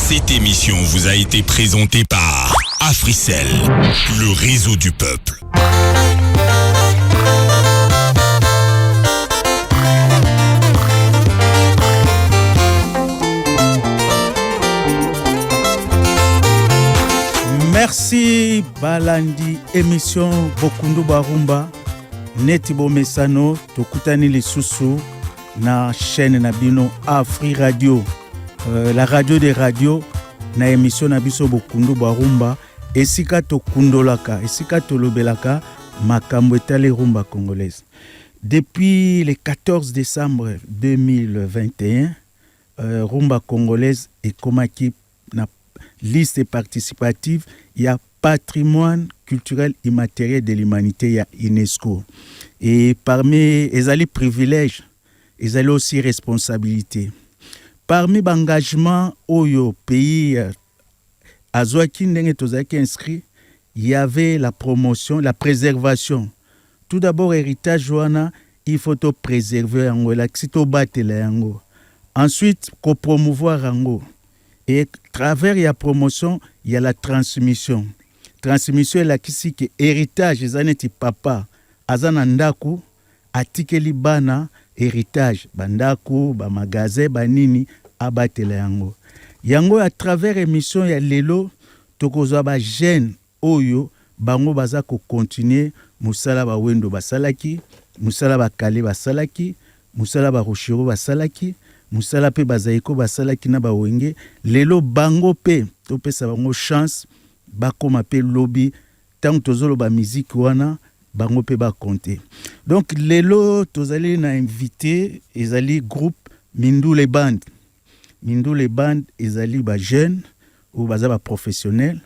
Cette émission vous a été présentée par Africell, le réseau du peuple. Merci Balandi, émission Bokundu Barumba, Netibo Mesano, Tokutani Lisusu, na chaîne Nabino Afri Radio, la radio des radios, na émission Nabiso Bokundu Barumba, esika Tokundolaka, esika Tolobelaka, makambo etale rumba congolaise. Depuis le 14 décembre 2021, rumba congolaise est comme qui na liste participative, il y a patrimoine culturel immatériel de l'humanité, il y a UNESCO. Et parmi les privilèges, ils ont aussi responsabilité. Parmi les engagements au pays, à Zoakin inscrit, il y avait la promotion, la préservation. Tout d'abord, héritage Joana, il faut préserver Ango, la Ango. Ensuite, promouvoir Ango. Et à travers la promotion, il y a la transmission. Transmission est la qui que héritage, ils papa, azanandaku, atikeli bana, héritage, bandaku, ba magasin, banini, abatele yango. Yango à travers émission, il y a lelo, tokozo ba jeune, oyo, bango baza ko continuer, musala ba wendo basalaki, musala ba kale basalaki, musala ba rochiro basalaki, musala pe bazaiko basalaki na bawenge lelo bango pe to pesa bango chance bakoma pe lobby tant tozolo ba musique wana bango pe ba compter. Donc lelo tozali na invité ezali groupe Mindule Band. Mindule Band ezali ba jeune ou baza ba professionnel,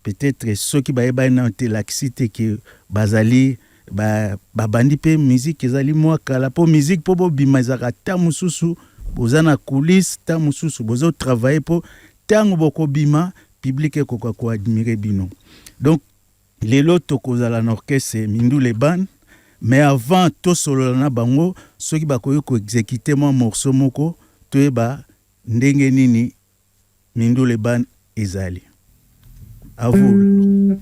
peut-être ceux qui ba na laxité que bazali ba bandi pe musique ezali moi kala po musique po bo bimazaka ta mususu bozana coulisses ta mususu bozo travailler pour tango boko bima public ko admirer bino. Donc les loto kozala n'orchestre Mindule Band, mais avant to solo na bango ceux qui bakoyo ko exécuter mon morceau moko to ba ndenge nini Mindule Band ezali. À vous.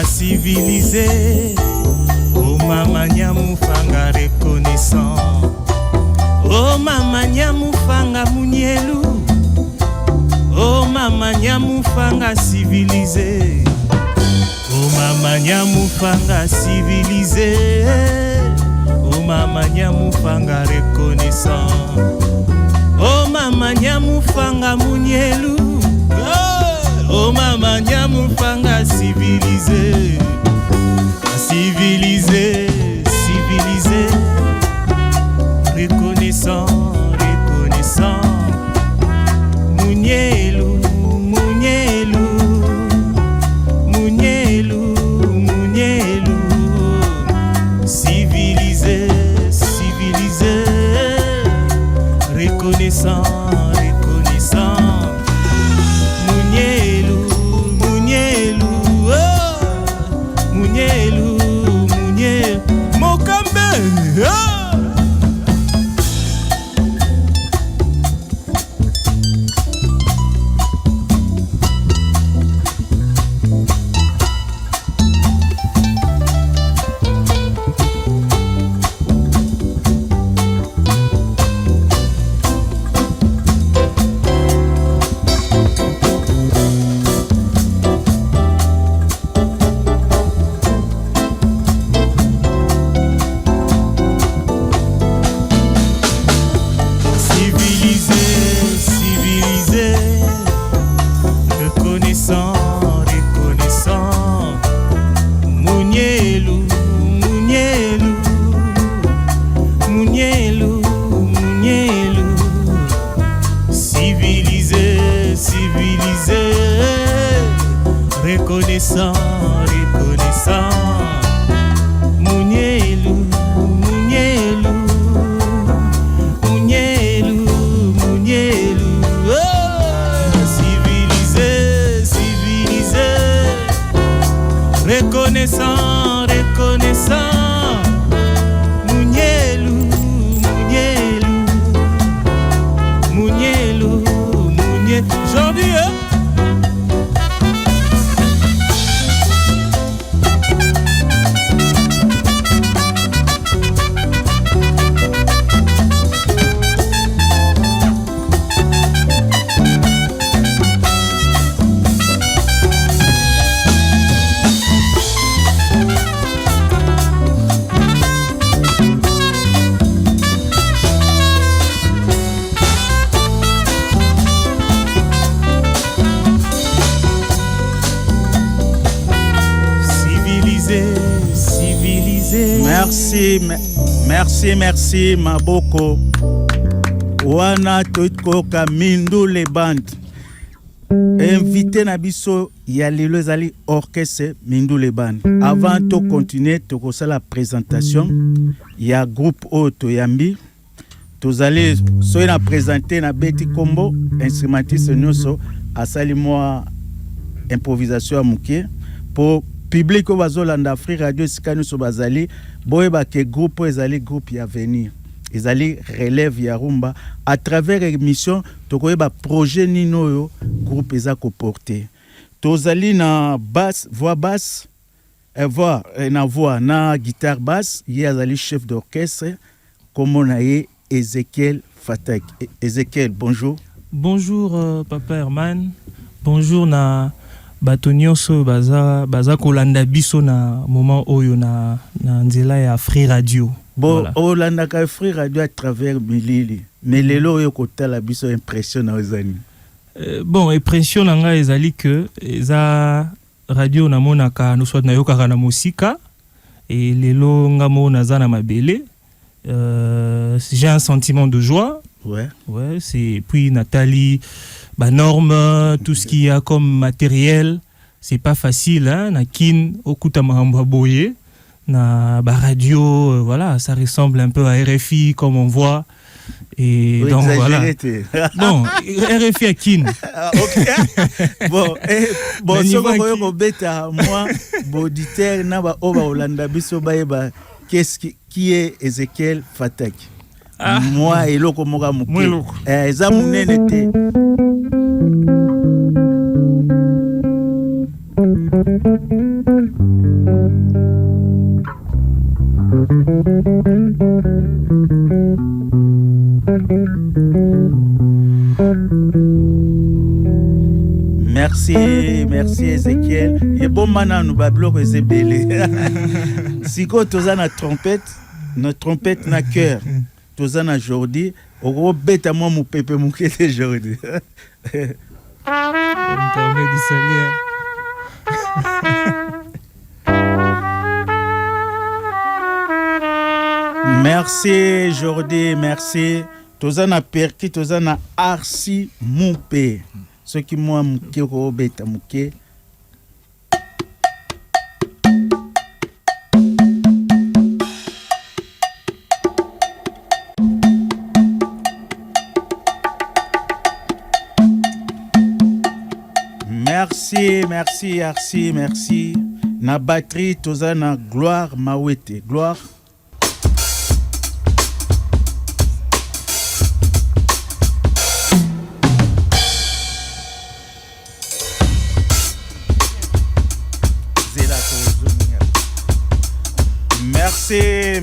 Civilisé, oh mama nyamufanga reconnaissant, oh mama nyamufanga munyelu, oh mama nyamufanga civilisé, oh mama nyamufanga civilisé, oh mama nyamufanga reconnaissant, oh mama nyamufanga munyelu, oh mama nyamufanga civilisé. Civilisé, civilisé, reconnaissant, reconnaissant, Munyelu, Munyelu, Munyelu, Munyelu, munyelu, munyelu, mokambe, ah! Reconnaissant, reconnaissant, munyelu, munyelu, munyelu, munyelu, oh, civilisé, civilisé, reconnaissant, reconnaissant, munyelu, munyelu, munyelu, munyelu, aujourd'hui, hein? Merci maboko wana tokoka Mindule Band invité na biso ya lelo ezali orchestre Mindule Band. Avant de continuer la présentation ya groupe Oto Yambi tozali so na présenter na Betty Kombo instrumentiste nyonso asali moi improvisation muke pour public bazolanda Afrique Radio sikano so bazali boyeba ke groupe ezali groupe ya venir ezali relève ya rumba à travers émission tokoyeba projet nino yo groupe eza ko porter tozali na basse voix basse voix na voix na guitare basse ye azali chef d'orchestre comme on a Ezekiel Fatak. Ezekiel, bonjour. Bonjour Papa Herman. Bonjour na bato nyonso baza kolanda biso na moment oyo na nzela ya Free Radio. Bon, voilà. Olanda ka Free Radio à travers milili. Mais lelo oyo kotala biso impression na ozani. Bon, impression nanga ezali que eza radio na monaka no soit na yokaka na musika et lelo ngamo naza na mabele. J'ai un sentiment de joie. Ouais. Ouais, c'est puis Nathalie norme, tout ce qu'il y a comme matériel, c'est pas facile, hein, na kin okuta mahamba boye, na radio, voilà, ça ressemble un peu à RFI comme on voit. Et oui, donc voilà. Bon, RFI à kin. OK. Bon, ce que vous bêta moi, auditeur na ba oba Olanda biso ba qu'est-ce qui est Ezekiel Fatak? Moi et loko moka muke. Eza munene te. Merci Ezekiel. Et bon maintenant nous bablo ezebele. Siko toza na trompette na cœur. Toza na Jordi, oko beta moi mon pepe mukete Jordi. Merci Jordi, merci. Tozana perki, tozana arsi moupe. Ce qui moi mouke robeta mouke. Merci. Na batterie toza na Gloire Mawete. Gloire.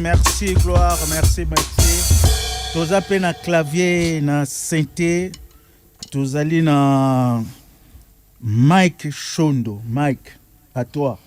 Merci Gloire, merci. Toza pe na clavier na synthé, tozali na Mike Shondo. Mike, à toi.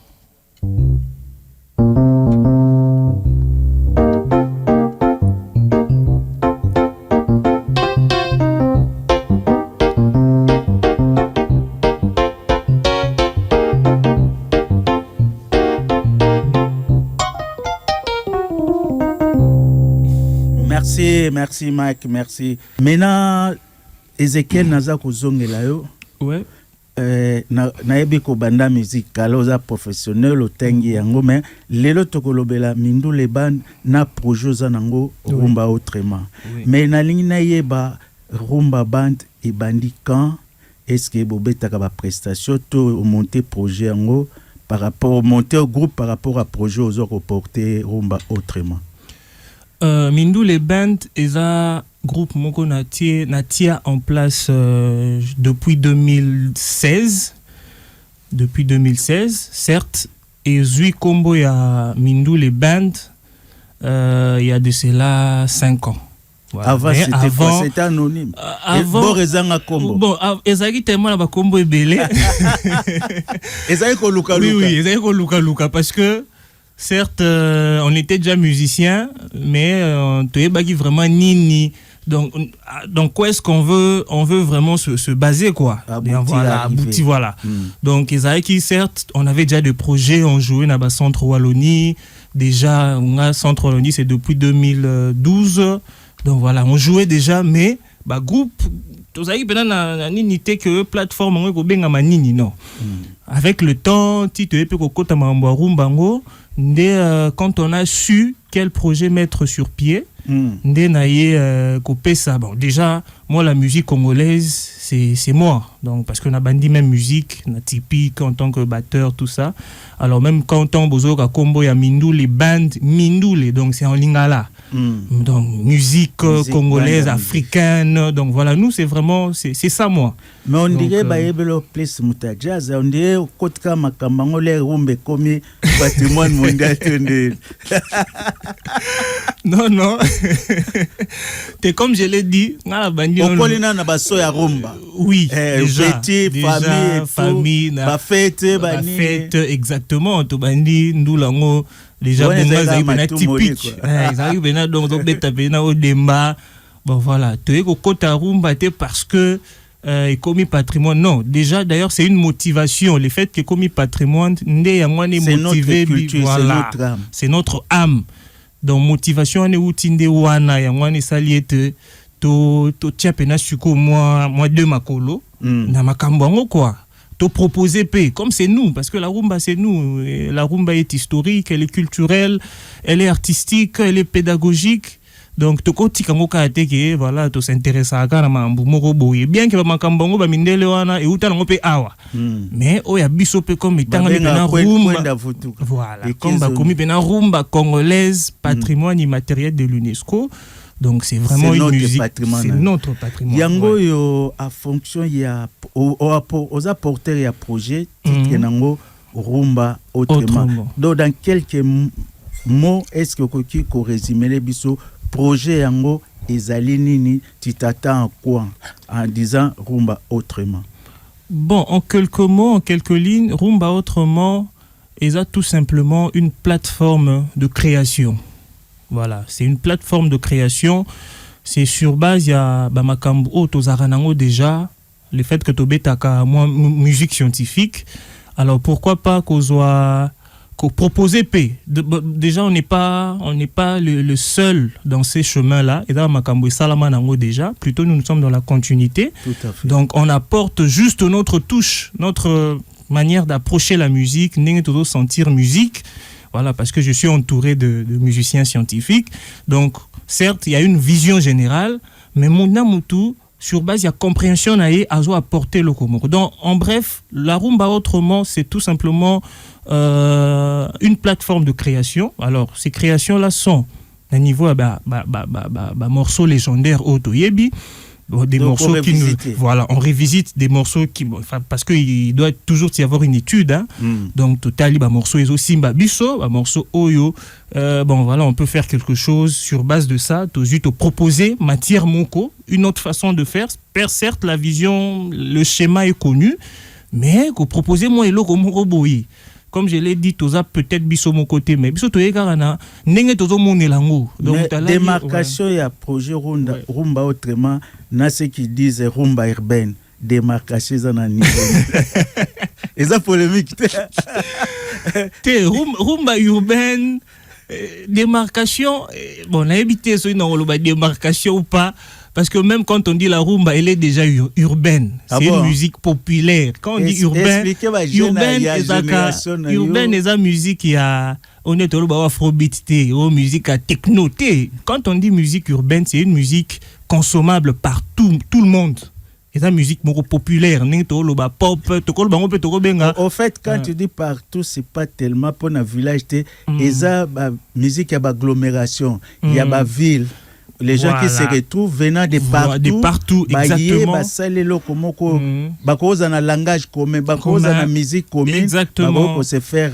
Merci Mike, merci. Maintenant, Ezekiel naza kozongela yo. Ouais. Nayebi ko banda musique kaloza professionnel otengi yango mais lelo tokolobela Mindule Band na projet za nango rumba autrement. Mais nalingi nayeba rumba band et bandi quand est-ce que bobetaka ba prestation to monter projet yango par rapport monter au groupe par rapport à projet aux autres porter rumba autrement. Mindule Band est un groupe moko natia en place depuis 2016. Depuis 2016, certes, et Zui Combo il y a Mindule Band il y a de cela 5 ans. Voilà. Avant, c'était anonyme. Avant, bon, ezaki tellement na combo ebele. Ezaki ko luka luka. Oui, ezaki ko luka luka parce que certes, on était déjà musiciens, mais tu es vraiment nini. Donc quoi est-ce qu'on veut? On veut vraiment se baser quoi. Abouti, voilà. Donc Ezaïki, certes, on avait déjà des projets, on jouait dans le centre Wallonie. Déjà, on a centre Wallonie, c'est depuis 2012. Donc voilà, on jouait déjà, mais groupe. Tozaki pena n'unité que plateforme on benga manini non. Avec le temps, tu te peux kota mambo rumbango. Quand on a su quel projet mettre sur pied, bon, déjà, moi, la musique congolaise, c'est moi. Donc, parce qu'on a bandi même musique, on a typique en tant que batteur, tout ça. Alors, même quand on bozoka combo, il y a Mindule Band, Mindule, donc c'est en lingala. Donc, musique congolaise, africaine. Donc, voilà, nous, c'est vraiment, c'est ça, moi. Mais on dirait, Baïbelo plus muta jazz, on dirait, Kotka Makambango, les rumbe comme patrimoine mondial. Non. C'est comme je l'ai dit, oui, déjà, famille, fête, exactement. Déjà, typique. Bon, voilà. Tu es au Kota Rumba parce que commis patrimoine. Non, déjà, d'ailleurs, c'est une motivation. Le fait que commis patrimoine, c'est notre culture, voilà, c'est notre âme. Donc, motivation, on est outinde wana, yangwane saliete, to tiapena suko moi de makolo, na makambango quoi. To proposer paix, comme c'est nous, parce que la rumba c'est nous. Et la rumba est historique, elle est culturelle, elle est artistique, elle est pédagogique. Donc, to koti kango kaateke, voilà, to s'intéresse à kana mambu moko boye. Bien que makambango ba mindele wana, et uta nango pe awa. Mais, oh, ya biso pe comme itanga pena rumba. Voilà, comme ba komi pena rumba congolaise, patrimoine immatériel de l'UNESCO. Donc, c'est vraiment une musique. C'est notre patrimoine. Yango yo, a fonction, il y a, aux apporteurs, il y a projet, titre nango, rumba autrement. Donc, dans quelques mots, est-ce que tu peux résumer les biso? Projet yango ezali nini, tu t'attends à quoi en disant rumba autrement? Bon, en quelques mots, en quelques lignes, rumba autrement est tout simplement une plateforme de création. Voilà, c'est une plateforme de création. C'est sur base il y a makambo tozaranango déjà le fait que tobetaka moi musique scientifique. Alors pourquoi pas proposer paix. Déjà, on n'est pas le seul dans ces chemins-là. Et dans Makambo et Salamanango déjà, plutôt nous sommes dans la continuité. Tout à fait. Donc, on apporte juste notre touche, notre manière d'approcher la musique, de sentir musique. Voilà, parce que je suis entouré de musiciens scientifiques. Donc, certes, il y a une vision générale, mais mon amutu, sur base de la compréhension naïe à apporter le Komoko. Donc en bref, la rumba autrement, c'est tout simplement une plateforme de création. Alors ces créations là sont à niveau morceaux légendaires Otoyebi, des donc morceaux qui nous, voilà, on revisite des morceaux qui, parce que il doit toujours y avoir une étude, hein. Donc total morceaux ils aussi biso morceau oyo, bon voilà, on peut faire quelque chose sur base de ça, te proposer matière moko, une autre façon de faire, certes la vision, le schéma est connu, mais que proposer moi et le moko boyi. Comme je l'ai dit, toza peut-être biso mon côté, mais biso toye karana nenge tozo monelango. Donc démarcation ya projet rumba autrement, na ce qui disent rumba urbaine, démarcation za na niveau. Et ça polémique. Rumba urbaine, démarcation, bon, on a évité ça dans démarcation ou pas. Parce que même quand on dit la rumba, elle est déjà urbaine. C'est une musique populaire. Quand on dit urbaine, urbaine est la musique qui a, on est au afrobeat, ou musique à techno. Quand on dit musique urbaine, c'est une musique consommable par tout le monde. C'est la musique populaire. Au fait, quand tu dis partout, c'est pas tellement pour un village. Et ça, musique, il y a agglomération, il y a ville. Les gens qui se retrouvent venant de partout, exactement. Un langage commun, une musique commune, exactement. Se faire,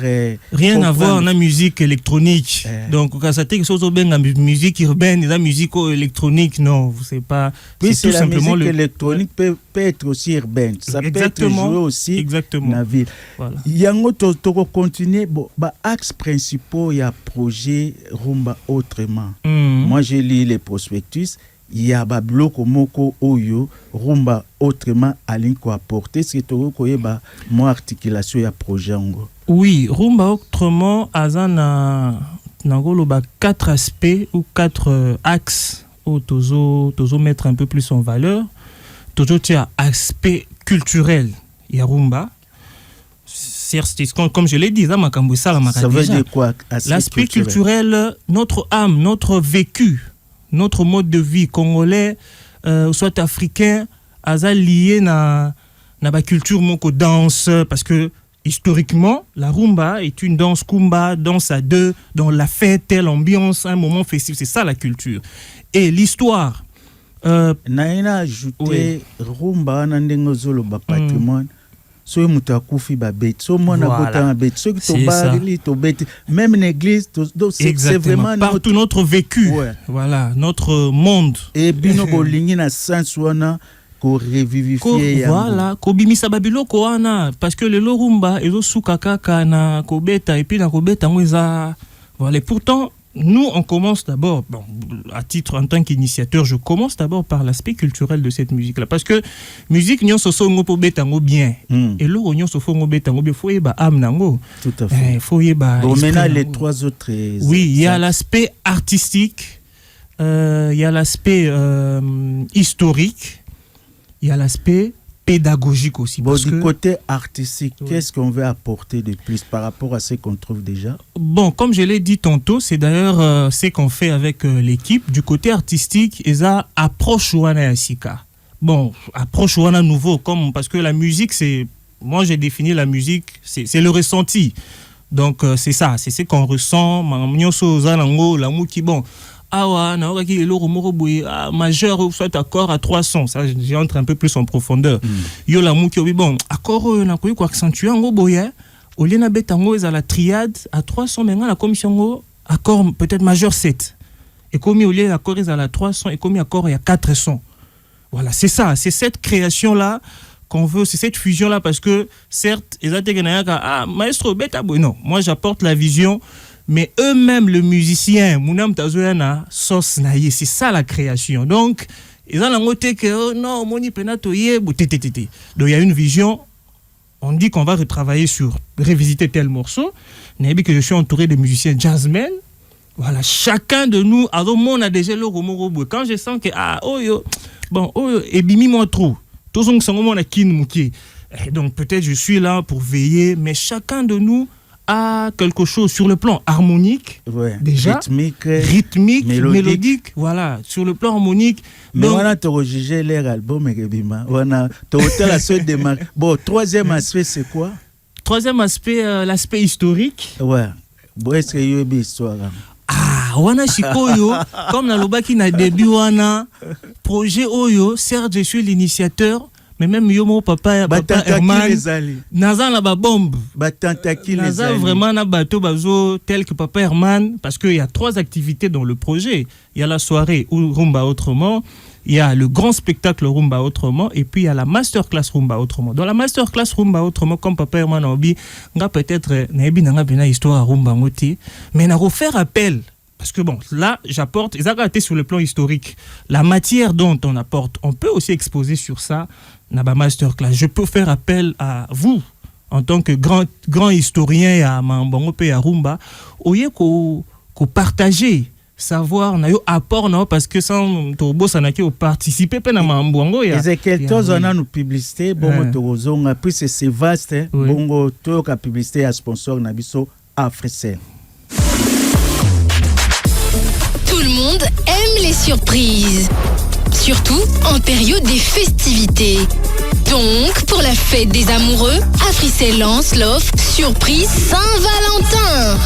rien à voir dans la musique électronique. Donc, quand ça dit que chose la musique urbaine et la musique électronique, non, c'est pas. Puis c'est tout la musique électronique peut être aussi urbaine. Ça exactement. Peut être joué aussi dans la ville. Voilà. Yango to continuer, axe principaux, il y a projet rumba autrement. Moi, j'ai lu les prospectus, il y a bloc moko oyo rumba autrement à l'inco apporter c'est tout koye moi articulation ya projet ngo. Oui, rumba autrement azana nangolo 4 aspects ou 4 axes au tozo mettre un peu plus en valeur. Tozo tia aspect culturel ya rumba. Comme je l'ai dit, ça veut dire quoi? L'aspect culturel, notre âme, notre vécu, notre mode de vie congolais, soit africain, a lié na la culture moko danse, parce que historiquement, la rumba est une danse kumba, danse à deux, dans la fête, l'ambiance, un moment festif, c'est ça la culture. Et l'histoire. Naina ajouté rumba nandengozolo patrimoine. So mutakufi babet so mona bota babet so to bali to bet même l'église c'est vraiment partout notre vécu, voilà, notre monde et bino bolingi na sens wana ko revivifier voilà ko bimisa babilo ko wana parce que le rumba ezo suka kaka na ko beta et puis na ko beta ngweza voilà. Pourtant nous, on commence d'abord, bon, à titre en tant qu'initiateur, je commence d'abord par l'aspect culturel de cette musique-là. Parce que musique, nous sommes bien. Et là, nous sommes bien. Il faut y avoir âme. Tout à fait. Faut y avoir. Bon, maintenant, les trois autres. Oui, il y a l'aspect artistique, il y a l'aspect historique, il y a l'aspect pédagogique aussi. Bon, du côté artistique, qu'est-ce qu'on veut apporter de plus par rapport à ce qu'on trouve déjà? Bon, comme je l'ai dit tantôt, c'est d'ailleurs ce qu'on fait avec l'équipe. Du côté artistique, ils ont approche Wana Yasika. Bon, approche Wana nouveau, parce que la musique, c'est... Moi, j'ai défini la musique, c'est le ressenti. Donc, c'est ça, c'est ce qu'on ressent. Majeur soit accord à 300, ça j'entre un peu plus en profondeur. Yo la mou qui bon accord na ko accentuer ngo boye au lieu na betango à la triade à 300 maintenant la commission accord peut-être majeur 7 et comme au lieu accord à la 300 et comme accord il y a 400. Voilà, c'est ça, c'est cette création là qu'on veut, c'est cette fusion là parce que certes maestro beta non, moi j'apporte la vision. Mais eux-mêmes, le musicien, c'est ça la création. Donc, ils ont noté que non, donc il y a une vision. On dit qu'on va retravailler sur, revisiter tel morceau. Que je suis entouré de musiciens jazzmen. Voilà, chacun de nous, on a déjà le romo. Quand je sens que et bimi moi trop. Donc peut-être je suis là pour veiller, mais chacun de nous a quelque chose sur le plan harmonique, déjà, rythmique, mélodique, voilà, sur le plan harmonique. Mais on a jugé leur album, on a la seule démarque. Bon, troisième aspect, c'est quoi? Troisième aspect, l'aspect historique. Ouais. Bon, est-ce qu'il y a une histoire? Wana Shikoyo, comme dans le qui n'a début, wana projet Oyo, certes, je suis l'initiateur, mais même Yomo papa Herman, Nazan la bombe. Nazan vraiment na bateau bazo tel que papa Herman, parce qu'il y a 3 activités dans le projet. Il y a la soirée Rumba Autrement, il y a le grand spectacle Rumba Autrement, et puis il y a la masterclass Rumba Autrement. Dans la masterclass Rumba Autrement, comme papa Herman a dit, on peut-être n'a histoire Rumba Ngoti, mais on a refaire appel. Parce que bon, là, j'apporte, ils ont raté sur le plan historique. La matière dont on apporte, on peut aussi exposer sur ça, Naba Masterclass. Je peux faire appel à vous, en tant que grand historien à Mambongo et à Rumba, au lieu qu'on partager, savoir, na yo apport, non, parce que sans Tobo, ça n'a qu'à participer, à Mambongo. Ezekiel, tous on a nos publicités, bon, Togo, après c'est vaste, bon, tout la publicité à sponsor, Nabiso, Africell. Tout le monde aime les surprises, surtout en période des festivités. Donc, pour la fête des amoureux, Africell lance l'offre Surprise Saint-Valentin.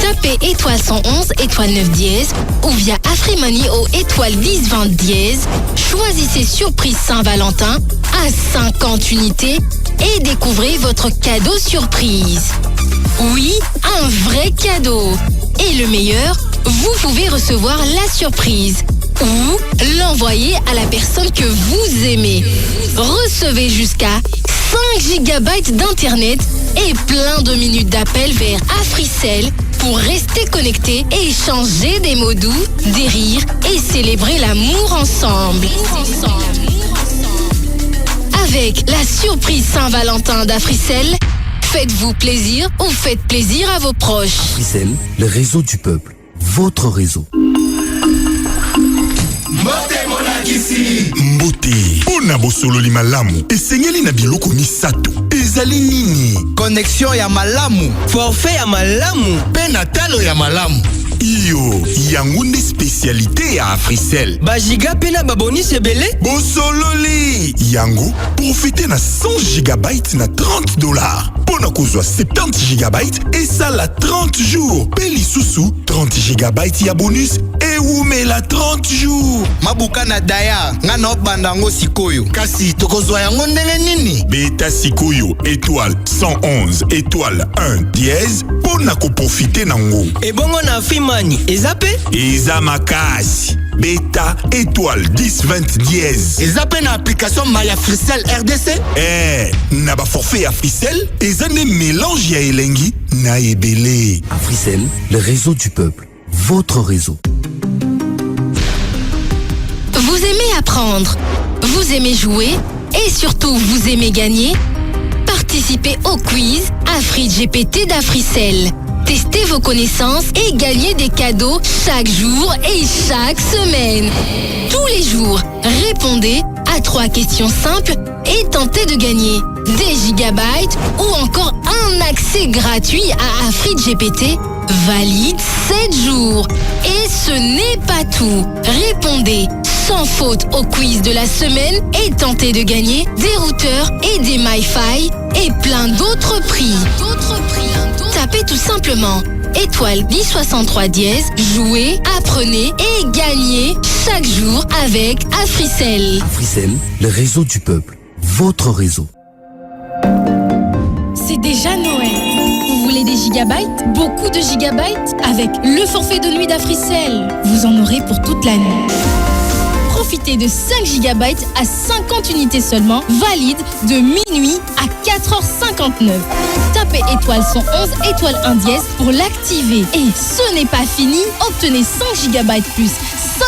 Tapez étoile 111, étoile 9 dièse ou via Afrimoney au étoile 10 20 dièse. Choisissez Surprise Saint-Valentin à 50 unités et découvrez votre cadeau surprise. Oui, un vrai cadeau. Et le meilleur, vous pouvez recevoir la surprise ou l'envoyer à la personne que vous aimez. Recevez jusqu'à 5 GB d'internet et plein de minutes d'appel vers Africell pour rester connecté et échanger des mots doux, des rires et célébrer l'amour ensemble. Avec la surprise Saint-Valentin d'Africell, faites-vous plaisir ou faites plaisir à vos proches. Africell, le réseau du peuple. Votre réseau. Mbote, pona bosololi malamu, esengeli na biloko misato, ezali nini? Connexion ya malamu, forfait ya malamu, pe na talo ya malamu. Iyo, yango nde spécialité ya Africell. Bajiga pe na babonus ebele? Bosololi, yango, profite na 100 GB na $30. Pona kozwa 70 GB et ça la 30 jours. Peli susu 30 GB ya bonus et oumela 30 jours. Mabuka na daya, nga na bandango sikoyo. Kasi tokozwa yango ndenge nini? Beta sikoyo étoile 111 étoile 1 dièse pona ko profiter nango. Et bongo na Afrimoney, ezape? Eza makasi. Beta étoile 10 20 dièse. Ezape na application My Africell RDC? Na ba forfait Africell, eza ne mélange ya elengi na ebele. Africell, le réseau du peuple. Votre réseau. Vous aimez apprendre, vous aimez jouer et surtout vous aimez gagner? Participez au quiz AfriGPT d'Africell. Testez vos connaissances et gagnez des cadeaux chaque jour et chaque semaine. Tous les jours, répondez à 3 questions simples et tentez de gagner des gigabytes ou encore un accès gratuit à AfriGPT valide 7 jours. Et ce n'est pas tout. Répondez sans faute au quiz de la semaine et tentez de gagner des routeurs et des MiFi et plein d'autres prix. Tapez tout simplement étoile 1063 dièse, jouez, apprenez et gagnez chaque jour avec Africell. Africell, le réseau du peuple. Votre réseau. C'est déjà Noël. Vous voulez des gigabytes? Beaucoup de gigabytes? Avec le forfait de nuit d'Africell, vous en aurez pour toute l'année. Profitez de 5 GB à 50 unités seulement, valide de minuit à 4h59. Tapez étoile 111, étoile 1 dièse pour l'activer. Et ce n'est pas fini, obtenez 5 GB plus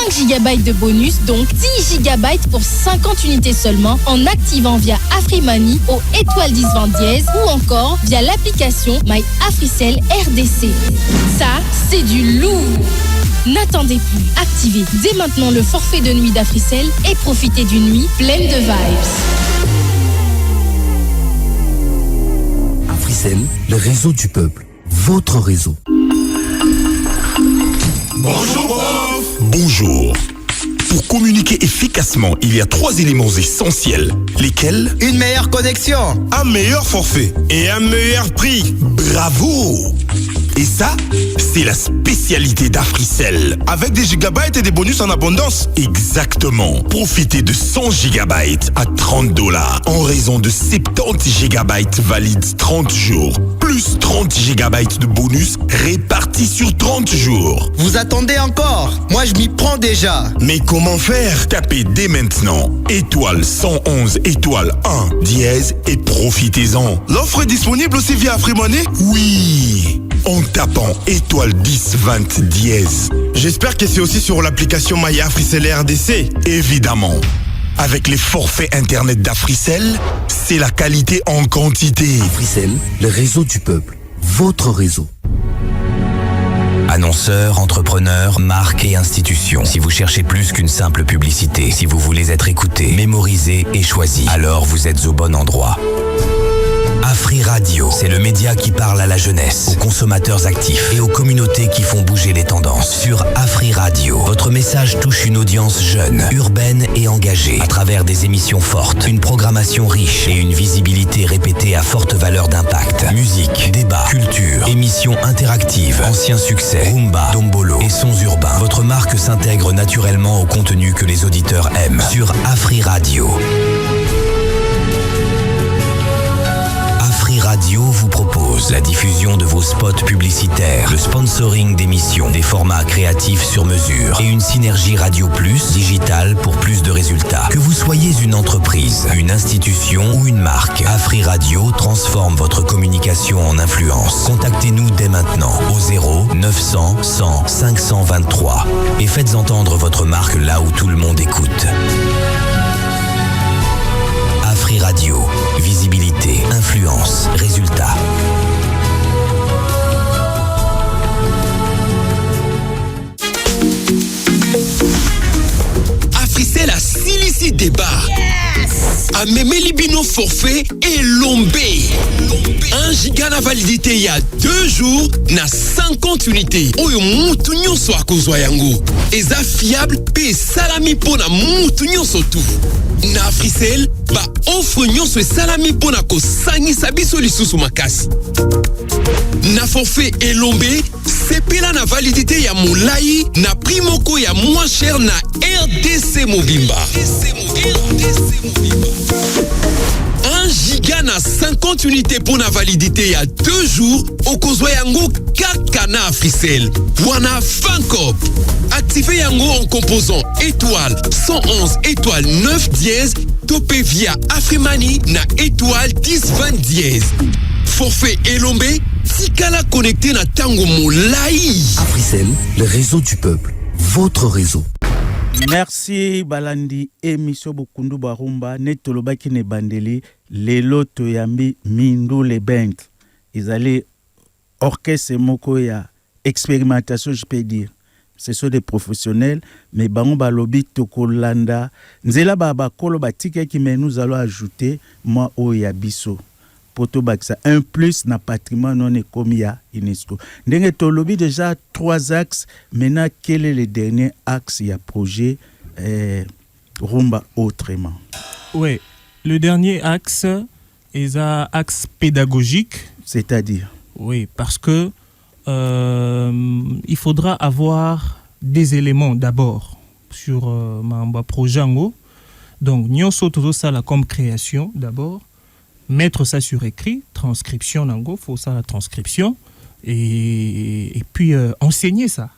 5 GB de bonus, donc 10 GB pour 50 unités seulement en activant via Afrimoney au étoile 10 20 dièse ou encore via l'application My Africell RDC. Ça, c'est du lourd. N'attendez plus, activez dès maintenant le forfait de nuit d'Africell et profitez d'une nuit pleine de vibes. Africell, le réseau du peuple. Votre réseau. Bonjour, prof. Bonjour. Pour communiquer efficacement, il y a 3 éléments essentiels. Lesquels? Une meilleure connexion, un meilleur forfait et un meilleur prix. Bravo! Et ça, c'est la spécialité d'Africell. Avec des gigabytes et des bonus en abondance. Exactement. Profitez de 100 gigabytes à $30 en raison de 70 gigabytes valides 30 jours. Plus 30 gigabytes de bonus répartis sur 30 jours. vous attendez encore? Moi je m'y prends déjà. Mais comment faire? Tapez dès maintenant étoile 111 étoile 1 dièse et profitez-en. L'offre est disponible aussi via Afrimoney? Oui, en tapant étoile 10 20 dièse. J'espère que c'est aussi sur l'application Maya Africell RDC. Évidemment. Avec les forfaits internet d'Africell, c'est la qualité en quantité. Africell, le réseau du peuple. Votre réseau. Annonceurs, entrepreneurs, marques et institutions. Si vous cherchez plus qu'une simple publicité, si vous voulez être écouté, mémorisé et choisi, alors vous êtes au bon endroit. Afri Radio, c'est le média qui parle à la jeunesse, aux consommateurs actifs et aux communautés qui font bouger les tendances. Sur Afri Radio, votre message touche une audience jeune, urbaine et engagée, à travers des émissions fortes, une programmation riche et une visibilité répétée à forte valeur d'impact. Musique, débat, culture, émissions interactives, anciens succès, rumba, dombolo et sons urbains. Votre marque s'intègre naturellement au contenu que les auditeurs aiment. Sur Afri Radio. Radio vous propose la diffusion de vos spots publicitaires, le sponsoring d'émissions, des formats créatifs sur mesure et une synergie Radio Plus digitale pour plus de résultats. Que vous soyez une entreprise, une institution ou une marque, Afri Radio transforme votre communication en influence. Contactez-nous dès maintenant au 0 900 100 523 et faites entendre votre marque là où tout le monde écoute. Afri Radio, visibilité, influence, résultat. Africell a silisi débat. A Mémé Libino forfait et lombé. 1 giga na validité il y a 2 jours na 50 unités. Oyo mutu nyonso akozwa yango. Eza fiable pe salami pona mutu nyonso tu. Na Africell ba offre nyonso salami pona ko sangisa biso lisusu makasi. Na forfait elombe sepela na validité ya molai na prix moko ya moins cher na RDC Mobimba. 1 giga na 50 unités pour la validité à 2 jours au kozwa yango kaka na Africell. Wana Fancop. Activez yango en composant étoile 111 étoile 9 dièse topé via Afrimani na étoile 10 20 dièse. Forfait elombe tikala connecté na tango molai. Africell, le réseau du peuple. Votre réseau. Merci Balandi émission Bokundu Barumba netolobaki ne bandeli lelo toyambi Mindu le band. Ils allaient orchestre moko ya expérimentation, je peux dire. Ce sont des professionnels, mais bango balobi tokolanda nzela baba kolo batike qui mais nous allons ajouter moi o ya biso. Poto baksa un plus na patrimoine non économie ya UNESCO. Ndenge tolobi déjà 3 axes, maintenant quel est le dernier axe ya projet Rumba autrement? Oui, le dernier axe est un axe pédagogique. C'est-à-dire? Oui, parce que il faudra avoir des éléments d'abord sur ma projet. Donc, nous sommes ça comme création d'abord. Mettre ça sur écrit, transcription, il faut ça la transcription, et puis enseigner ça.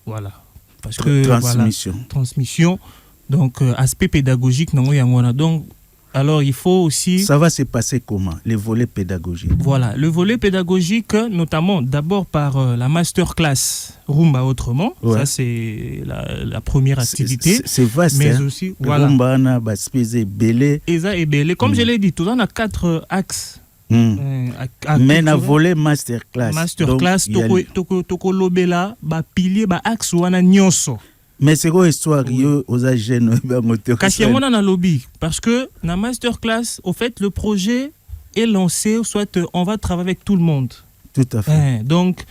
Voilà. Parce que, transmission. Voilà, transmission. Donc, aspect pédagogique, donc, alors il faut aussi... Ça va se passer comment, le volet pédagogique? Voilà, le volet pédagogique, notamment d'abord par la masterclass Rumba autrement. Ouais. Ça, c'est la première activité. C'est vaste, mais hein? Aussi, voilà. Rumba, on a belé. Et belé. Comme je l'ai dit, tout on a 4 axes. Mais na volet masterclass. Masterclass, toko lobela, ba pilier, ba axe wana nyonso. Mais c'est quoi histoire aux agents na lobby parce que na masterclass au fait le projet est lancé, soit on va travailler avec tout le monde. Tout à fait. Donc,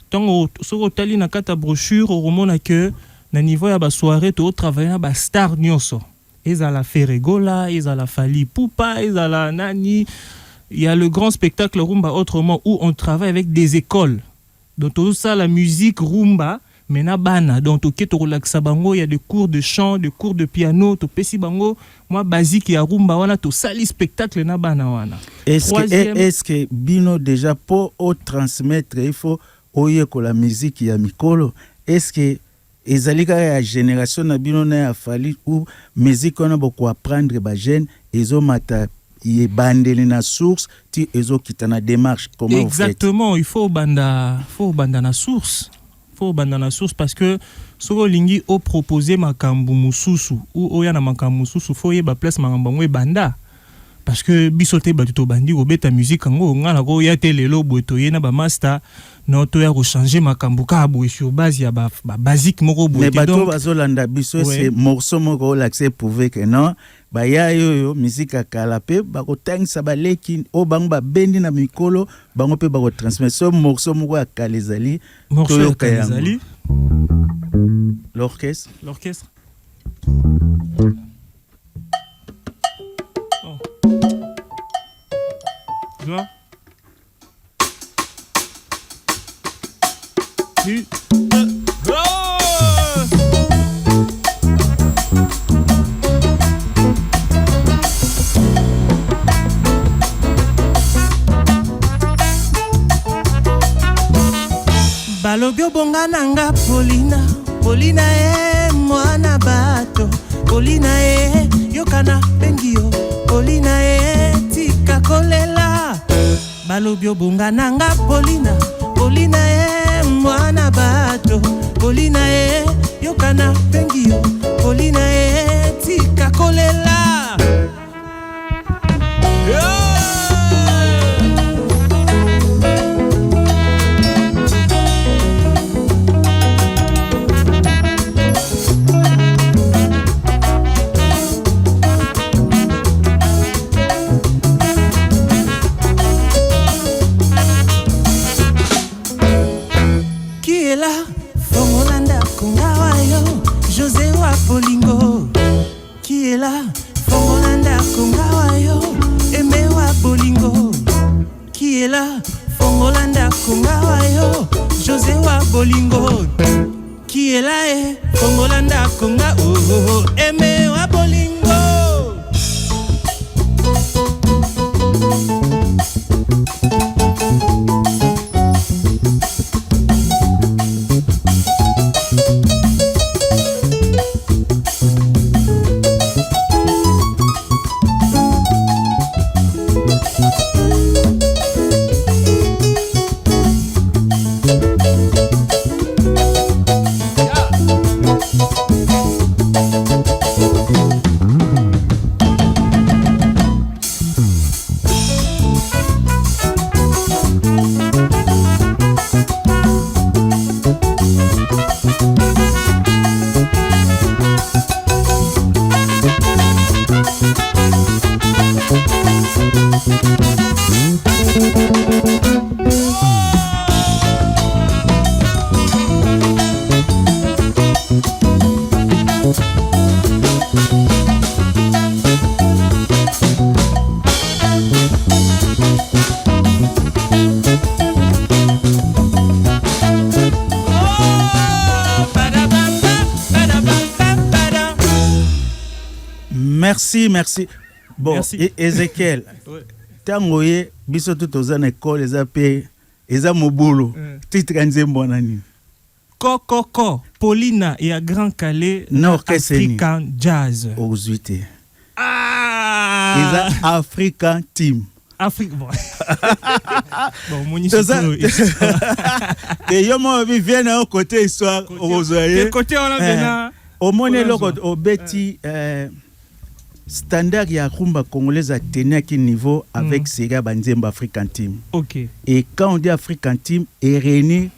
tant sur Otali na kata brochure, au roman que na niveau ya ba soirée, tu travailler na ba star nyonso. Ils à la Ferregola, ils à la Fali Poupa, ils à la Nani. Il y a le grand spectacle Rumba autrement où on travaille avec des écoles. Donc tout ça, la musique Rumba, mais na bana. Donc tu to relaxa bango, il y a des cours de chant, des cours de piano, to pesi bango. Moi basique ya Rumba wana to sali spectacle na bana wana. Est-ce que bino déjà pour transmettre il faut oye ko la musique ya mikolo. Est-ce que ezalika ya génération na bino na afali ou musique on a beaucoup apprendre ba jeune ezo mata y bandeli na source ti ezo kitana démarche comment exactement il faut banda na source parce que soko lingi o proposer makambu mususu ou oya na makambu mususu faut yeba place makambu ngwe banda parce que bisote batuto bandi obeta musique ngo ngala ko ya telelo boto yena ba master non to ya ko changer makambu ka bo sur base ya ba basique moko boto donc mais bato bazolanda biso c'est morceau moko l'accès prouver que non ba ya yo musique akala pe ba ko tangisa ba leki o bango ba bendi na mikolo bango pe ba ko transmettre so morceau moko akala ezali morceau akala ezali l'orchestre tu vois balobio bonga nanga Polina mwana bato Polina yokana bengio Polina tika kolela balobio bonga nanga Polina mwana bato Polina yokana bengio Polina tika kolela Bolingo qui est là Fongolanda Kongawayo Emewa Bolingo qui est là Fongolanda Kongawayo Josewa Bolingo qui est là Fongolanda Konga Emewa Bolingo Merci. Bon, Ezekiel, tangoye biso tout aux écoles les AP, eza mobulu. Titre nzembo nani? Ko Polina et à Grand Calais African Jazz. Aux 8. Eza African Team. Bon, mon et yo mo viennent au côté histoire aux Quel côté on a bien? Au monde au beti standard ya rumba congolaise a tenu à quel niveau avec Sega Banzemba African Team. OK. Et quand on dit African Team, est réuni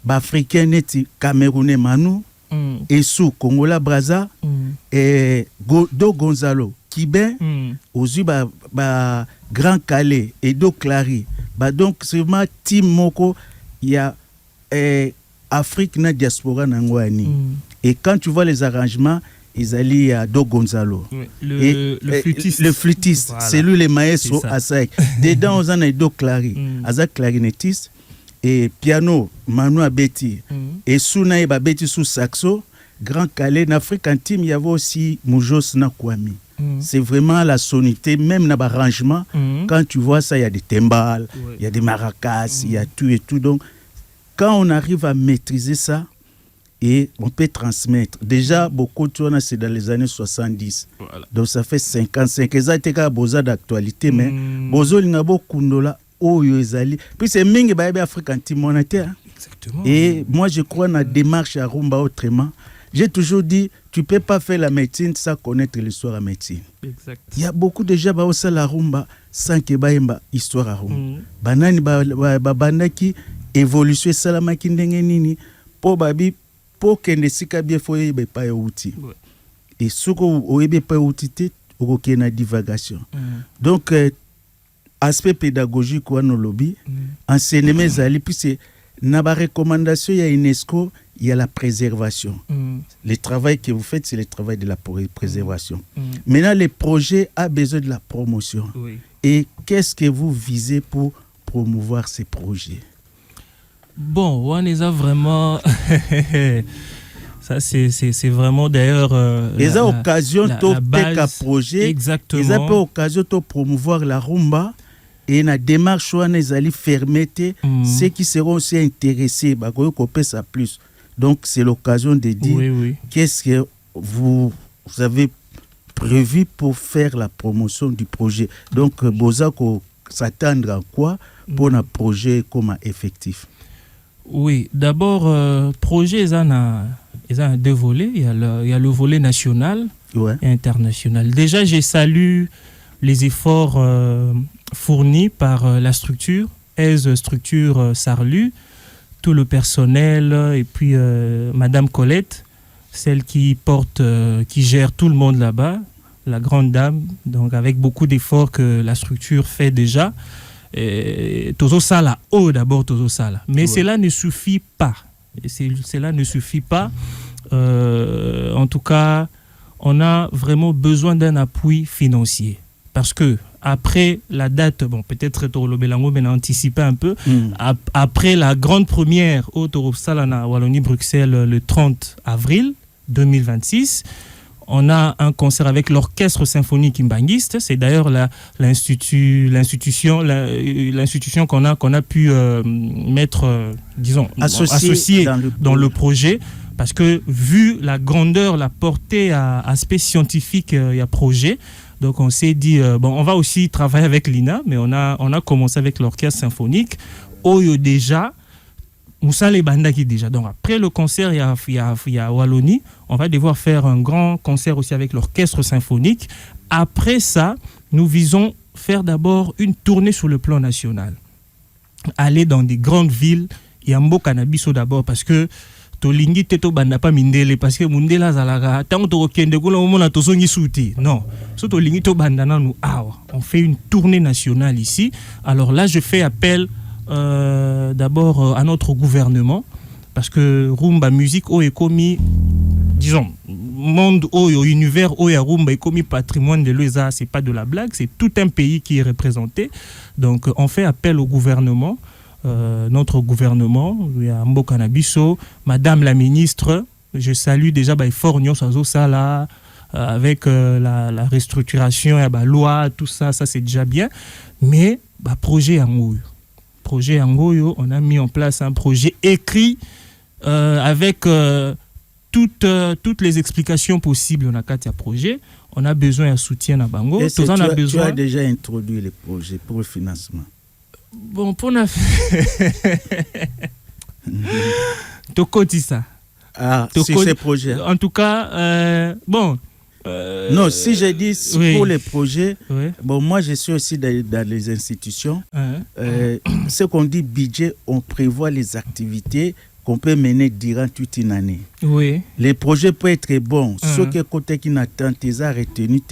Africain neti Camerounais Manu et sous Congola Brazza et Do Gonzalo Kibin, Ozu ba Grand Calais, Edo Clary. Donc c'est vraiment team moko, il y a Afrique na diaspora nangwani. Et quand tu vois les arrangements, ils allaient à Do Gonzalo. Le flûtiste. Le flûtiste, voilà. C'est lui le maestro à Saïk. Dedans, on a Do Clary, Azak clarinettiste. Et piano, Manu Abeti. Et Sounaï Babeti sous saxo. Grand Calais, en Afrique intime, il y avait aussi Moujos Nakwami. C'est vraiment la sonorité, même dans l'arrangement. Quand tu vois ça, il y a des timbales, il y a des maracas, il y a tout et tout. Donc, quand on arrive à maîtriser ça, et on peut transmettre. Déjà, beaucoup de choses, c'est dans les années 70. Voilà. Donc, ça fait 55 ans. Ça a été besoin d'actualité, mais Bozo Lingabo Kundola, Oyo Ezali. Puis c'est Mingi Baïbe Afrique anti-monétaire. Exactement. Et moi, je crois dans la démarche à Rumba autrement. J'ai toujours dit, tu ne peux pas faire la médecine sans connaître l'histoire à médecine. Exact. Il y a beaucoup de gens qui ont la rumba sans qu'il y ait une histoire à rumba. Banani bandaki évolution salamaki ndenge nini pour babi pour kende sika bien faut yebe pa outil. Et soko oyebe pa outil te okoke na divagation. Donc aspect pédagogique quoi no lobby enseignement zali puis c'est na ba recommandation ya UNESCO. Il y a la préservation. Le travail que vous faites, c'est le travail de la préservation. Maintenant, le projet a besoin de la promotion. Oui. Et qu'est-ce que vous visez pour promouvoir ces projets? Bon, on les a vraiment... Ça, c'est vraiment d'ailleurs... les a occasion de base, projet. Exactement. Les a pas occasion de promouvoir la rumba. Et la démarche, on les a fermés. Ceux qui seront aussi intéressés, bah, ça plus. Donc, c'est l'occasion de dire qu'est-ce que vous avez prévu pour faire la promotion du projet. Donc, Bozako s'attendre à quoi pour un projet comme effectif? Oui, d'abord, projet, il y a deux volets. Il y a le volet national et international. Déjà, je salue les efforts fournis par la structure, structure Sarlu, tout le personnel et puis Madame Colette, celle qui porte, qui gère tout le monde là-bas, la grande dame, donc avec beaucoup d'efforts que la structure fait déjà. Tozo Sala, d'abord Tozo Sala. Mais cela ne suffit pas. Cela ne suffit pas. En tout cas, on a vraiment besoin d'un appui financier. Parce que après la date, bon, peut-être Toro Belango, mais anticipé un peu, après la grande première au Toro Salana Wallonie-Bruxelles le 30 avril 2026, on a un concert avec l'orchestre symphonique imbanguiste. C'est d'ailleurs l'institution qu'on a pu mettre, disons, associée dans le projet. Parce que vu la grandeur, la portée à aspect scientifique, il y a projet. Donc on s'est dit, bon, on va aussi travailler avec l'INA, mais on a commencé avec l'orchestre symphonique. Oyo déjà, Moussa les Bandaki déjà. Donc après le concert, il y a Wallonie. On va devoir faire un grand concert aussi avec l'orchestre symphonique. Après ça, nous visons faire d'abord une tournée sur le plan national. Aller dans des grandes villes. Yambo Canabiso d'abord parce que tolingi teto banda pa mindele parce que mundela zalaga tant to kende ko lo mona to songi souti non so tolingi to banda na nous on fait une tournée nationale ici. Alors là je fais appel d'abord à notre gouvernement parce que rumba musique o est commis, disons, monde o univers o ya rumba est commis patrimoine de l'ESA, c'est pas de la blague, c'est tout un pays qui est représenté. Donc on fait appel au gouvernement. Notre gouvernement, il y a Mboka Nabiso, Madame la ministre, je salue déjà Fort Nyosazo Sala, avec la restructuration, la loi, tout ça, c'est déjà bien. Mais projet Angoyo, on a mis en place un projet écrit avec toutes les explications possibles. On a 4 projets. On a besoin d'un soutien à Bango. Tu as déjà introduit les projets pour le financement. Bon, pour la Tokotissa. Sur ces projets. En tout cas, bon. Non, si j'ai dit pour les projets, bon, moi je suis aussi dans les institutions. Ce qu'on dit budget, on prévoit les activités qu'on peut mener durant toute une année. Oui. Les projets peuvent être bons. Ce que côté qui n'attend tes retenu,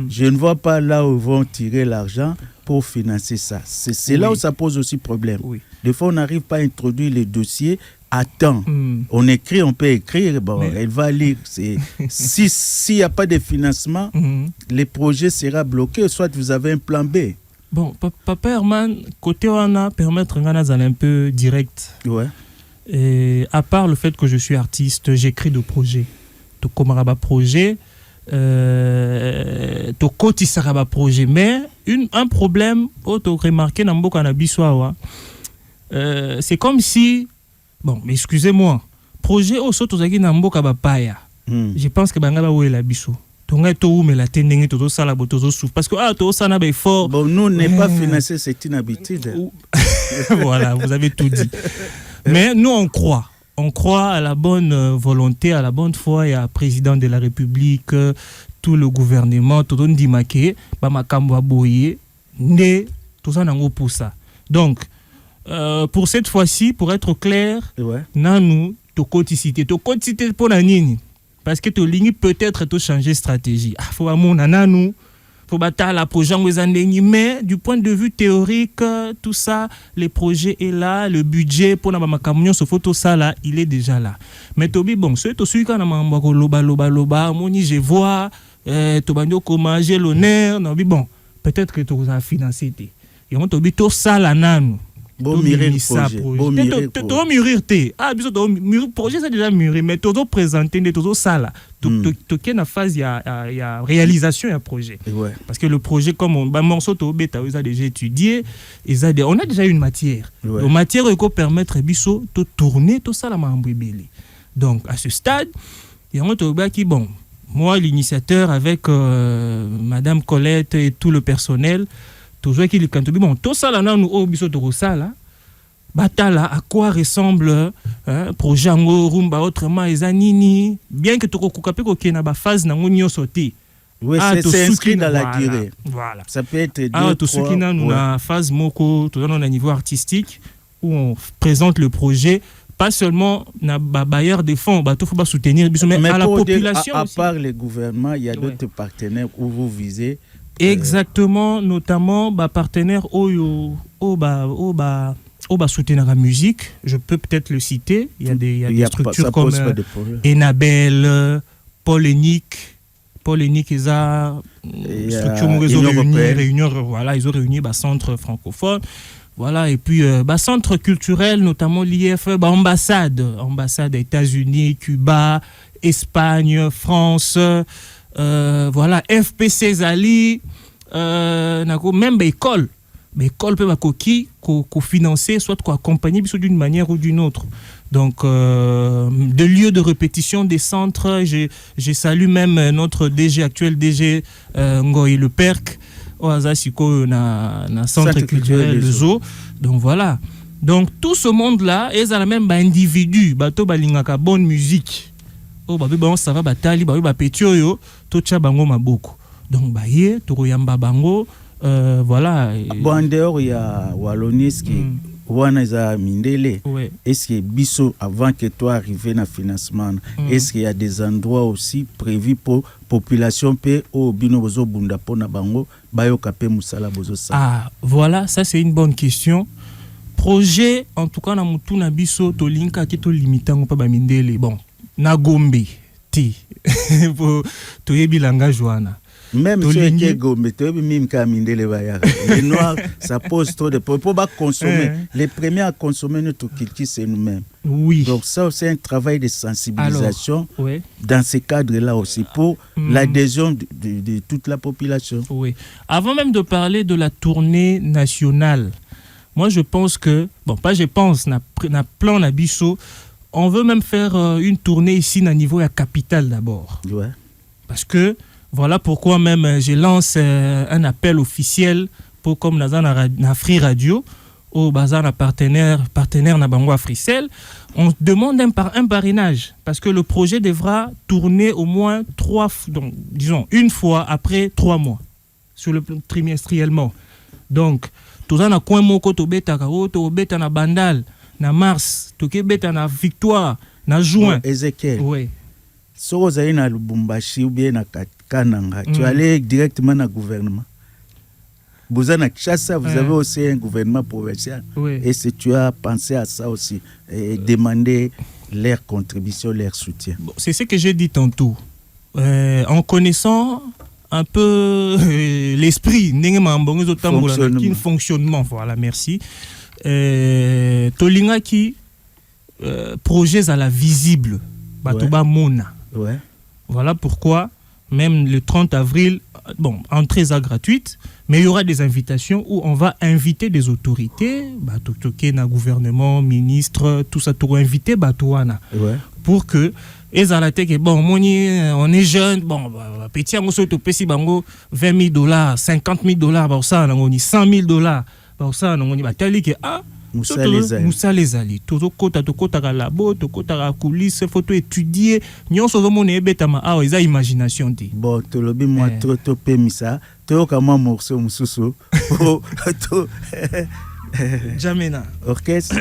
je ne vois pas là où ils vont tirer l'argent pour financer ça. C'est là où ça pose aussi problème. Oui. Des fois, on n'arrive pas à introduire les dossiers à temps. On écrit, on peut écrire, bon, elle va lire. S'il n'y a pas de financement, les projets seront bloqués, soit vous avez un plan B. Bon, Papa Herman, côté on a permettre d'aller un peu direct. Ouais. Et à part le fait que je suis artiste, j'écris de projets. To komaraba projet, to koti saraba projet. Mais un problème, to remarqué dans beaucoup d'habitudes, c'est comme si, bon, mais excusez-moi, projet au saut aux agis dans beaucoup d'habitudes. Je pense que bangaba ou est la biso. Parce que tout ça n'a pas fort. Bon, nous n'est pas financé, c'est une habitude. Voilà, vous avez tout dit. Mais nous on croit à la bonne volonté, à la bonne foi et à président de la République, tout le gouvernement, tout le monde dit maké, ba makambo boye, né tout ça nango pour ça. Donc pour cette fois-ci, pour être clair, nanou to coticité pour la nini. Parce que tu lignes peut-être tout changer stratégie. Il faut nous faut battre la projet mais du point de vue théorique, tout ça, les projets est là, le budget pour la camion ce photo ça là, il est déjà là. Mais Tobi bon, c'est tout celui qui a loba moni je vois Tobanyo comment j'ai l'honneur, non bon, peut-être que tu as financé et on Tobi tout ça là nanou. Bon mûrir projet. Tu mûrir te. Ah, biso to mûrir projet c'est déjà mûri mais tu dois présenter tu dois ça là. Tu es en phase il y a réalisation il y a projet. Ouais. Parce que le projet comme on morceau to beta ils a déjà étudié, on a déjà une matière. Ouais. La matière qui permettre biso de tourner tout ça la mambébélé. Donc à ce stade, il y a un toba qui bon, moi l'initiateur avec madame Colette et tout le personnel toujours qu'il quand bon tout ça là nous au biso de ça là batala à quoi ressemble projet ngo rumba autrement ezanini bien que to kokape ko kena ba phase na ngonyo sauté. Oui, c'est inscrit dans la durée. Voilà. Ça peut être 2 tout ce qui n'a nous na phase moko tout dans un niveau artistique où on présente le projet pas seulement na bailleur de fonds bateau faut pas soutenir mais à la population à part les gouvernements il y a d'autres partenaires où vous visez. Exactement, notamment partenaires au soutenir la musique. Je peux peut-être le citer. Il y a des structures comme Enabel, Paul Enic, ils ont réuni centre francophone. Voilà, et puis centre culturel, notamment l'IF, ambassade États-Unis, Cuba, Espagne, France. Voilà FPC Zali même école peut financer soit accompagner d'une manière ou d'une autre. Donc de lieux de répétition des centres, je salue même notre actuel DG Ngoy Le Perc au Azasiko na centre culturel le zoo. Donc voilà. Donc tout ce monde là ils ont la même individu bato balingaka bonne musique. Ça va batali petioyo tocha bango maboko donc baye tokoyamba bango voilà bon en dehors il y a Wallonie qui wana za mindele. Est-ce que biso avant que toi arriver na financement est-ce qu'il y a des endroits aussi prévus pour population pe au bino bozo bunda pona bango bayo kapé musala bozo sa. Ah voilà, ça c'est une bonne question. Projet en tout cas na mutu na biso to linka ki to limitango pa ba mindele bon na Gombe ti to yebi langa joana même si que Gombe to yebi mim ka mindele baya les noirs ça pose trop de problèmes pour consommer les premiers à consommer notre culture c'est nous-mêmes. Oui, donc ça c'est un travail de sensibilisation. Alors, dans ces cadres là aussi pour l'adhésion de toute la population. Oui, avant même de parler de la tournée nationale, moi je pense que bon pas je pense na plan na biso. On veut même faire une tournée ici à niveau à capitale d'abord. Ouais. Parce que voilà pourquoi même je lance un appel officiel pour comme na Free Radio au bazar na partenaire na bango Africell. On demande un parrainage parce que le projet devra tourner au moins une fois après 3 mois sur le trimestriellement. Donc tout ça na coin moko to beta na bandal na mars tokebeta na victoire na juin. Ezekiel. Oui. Si vous allez na Lubumbashi ou bien na Kananga, tu allais directement na gouvernement. Vous avez Kinshasa, vous avez aussi un gouvernement provincial. Oui. Et si tu as pensé à ça aussi, et demander leur contribution, leur soutien. Bon, c'est ce que j'ai dit tantôt. En connaissant un peu l'esprit, fonctionnement, voilà, merci. Tolingaki, projets à la visible, Batoba Mona. Ouais. Voilà pourquoi, même le 30 avril, bon, entrée gratuite, mais il y aura des invitations où on va inviter des autorités, na gouvernement, ministre, tout ça, tout inviter Batouana. Ouais. Pour que que bon, on est jeune, bon, petit amoso to pesi bango $20,000, $50,000, bah ça, on a $100,000, bah ça, on a batali que Moussa les ali. Tout kota ka labo, to kota ka coulisse, photo étudier. Nyon so zo mona ebetama a isa imagination ti. Bon, to lobi moi to pemisa, to kama morceau mususu. To Jamena. Orchestre.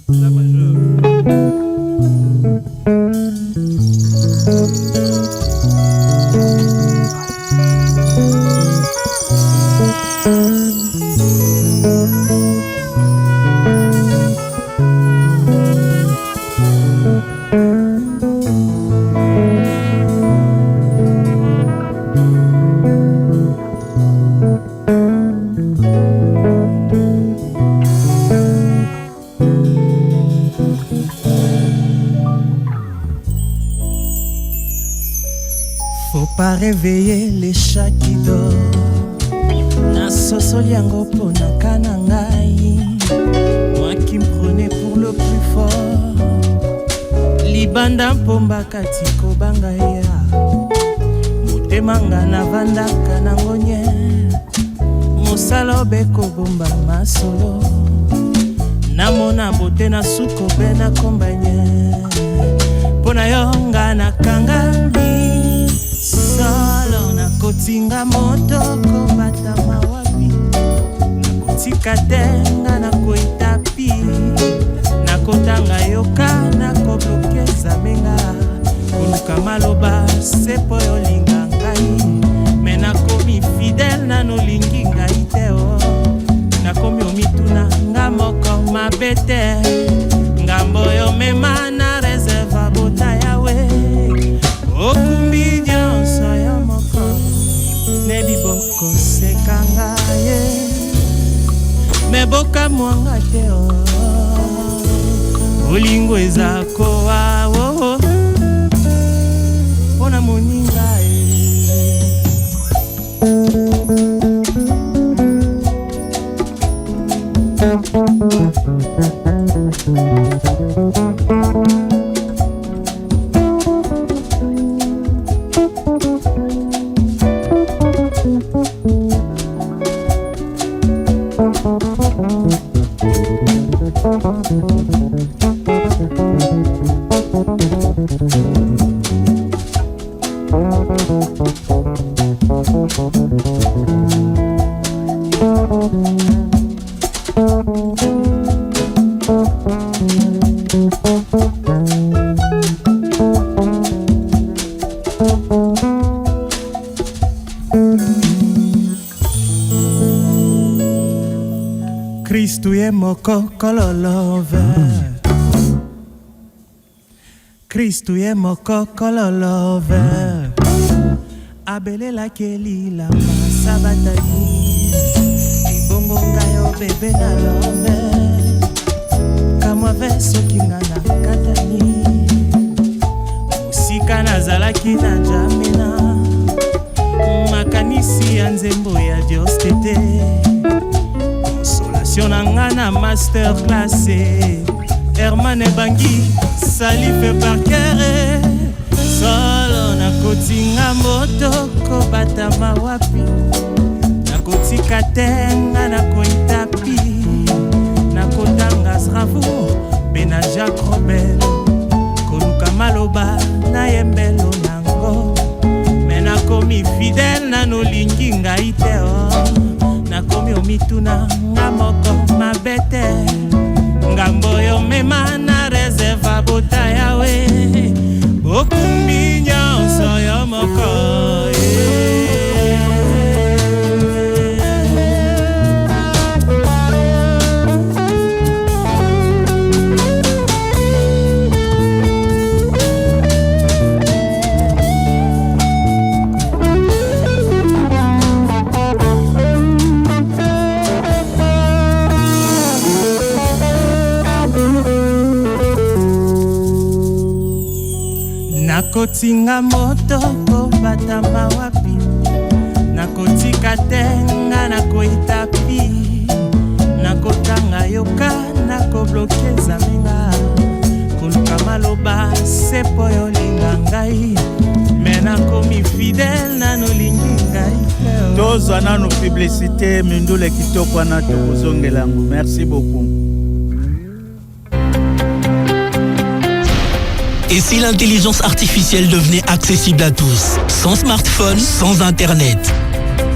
La majeure. Réveiller les chats qui dorment. Na sosoliango po na kanangai. Moi qui me prenais pour le plus fort. Libanda pomba katiko bangaya. Mutemanga na vanda kanangonye. Mosalo beko bomba masolo. Namona bote na suko bena kombanye. Pona yonga na kangambi. Solo na kotinga moto kobata mawapi. Na kotika tenga na koitapi. Na kotanga yoka na koblokeza menga. Kuluka maloba sepo yolinga ngai. Mena komi fidèle na nolingi ngai teo. Na komi omituna nga moko mabete. Ngambo yo mema na reserva bota yawe. Okumbi nyonso ya moko nebi boko sekanga ye meboka mwanga te o olingo ezako wa o ona moninga Kristu ye moko kololove. Kristu ye moko kololove. Abele la keli la masabatani. Ibongo ngayo bebe na love. Kamwa veso kinga na katani. Musika na zalaki na jamina. Makanisi ya nzembo ya Dios tete. Nanga master classé Herman Bangi Salife par cœur Solo na kotinga moto kobata mawapi Na nakotika te nga nakoitapi nakotanga Strasbourg mpe na Jacques Robert koluka maloba na yembelo nango me nakomi fidèle nanolingi ngai te nakomi omituna nga moko mabe te ngambo yo mema na reserva bota yawe bokumbi nyonso yo moko nakotinga moto kobatama wapi nakotika te nga nakoitapi nakotanga yoka nakobloke zamenga koluka maloba sepo yolinga ngai me nakomi fidèle nanolingi ngai tozwa nano publicité mindule kitoko wana tokozongelango. Merci beaucoup. Et si l'intelligence artificielle devenait accessible à tous, sans smartphone, sans internet?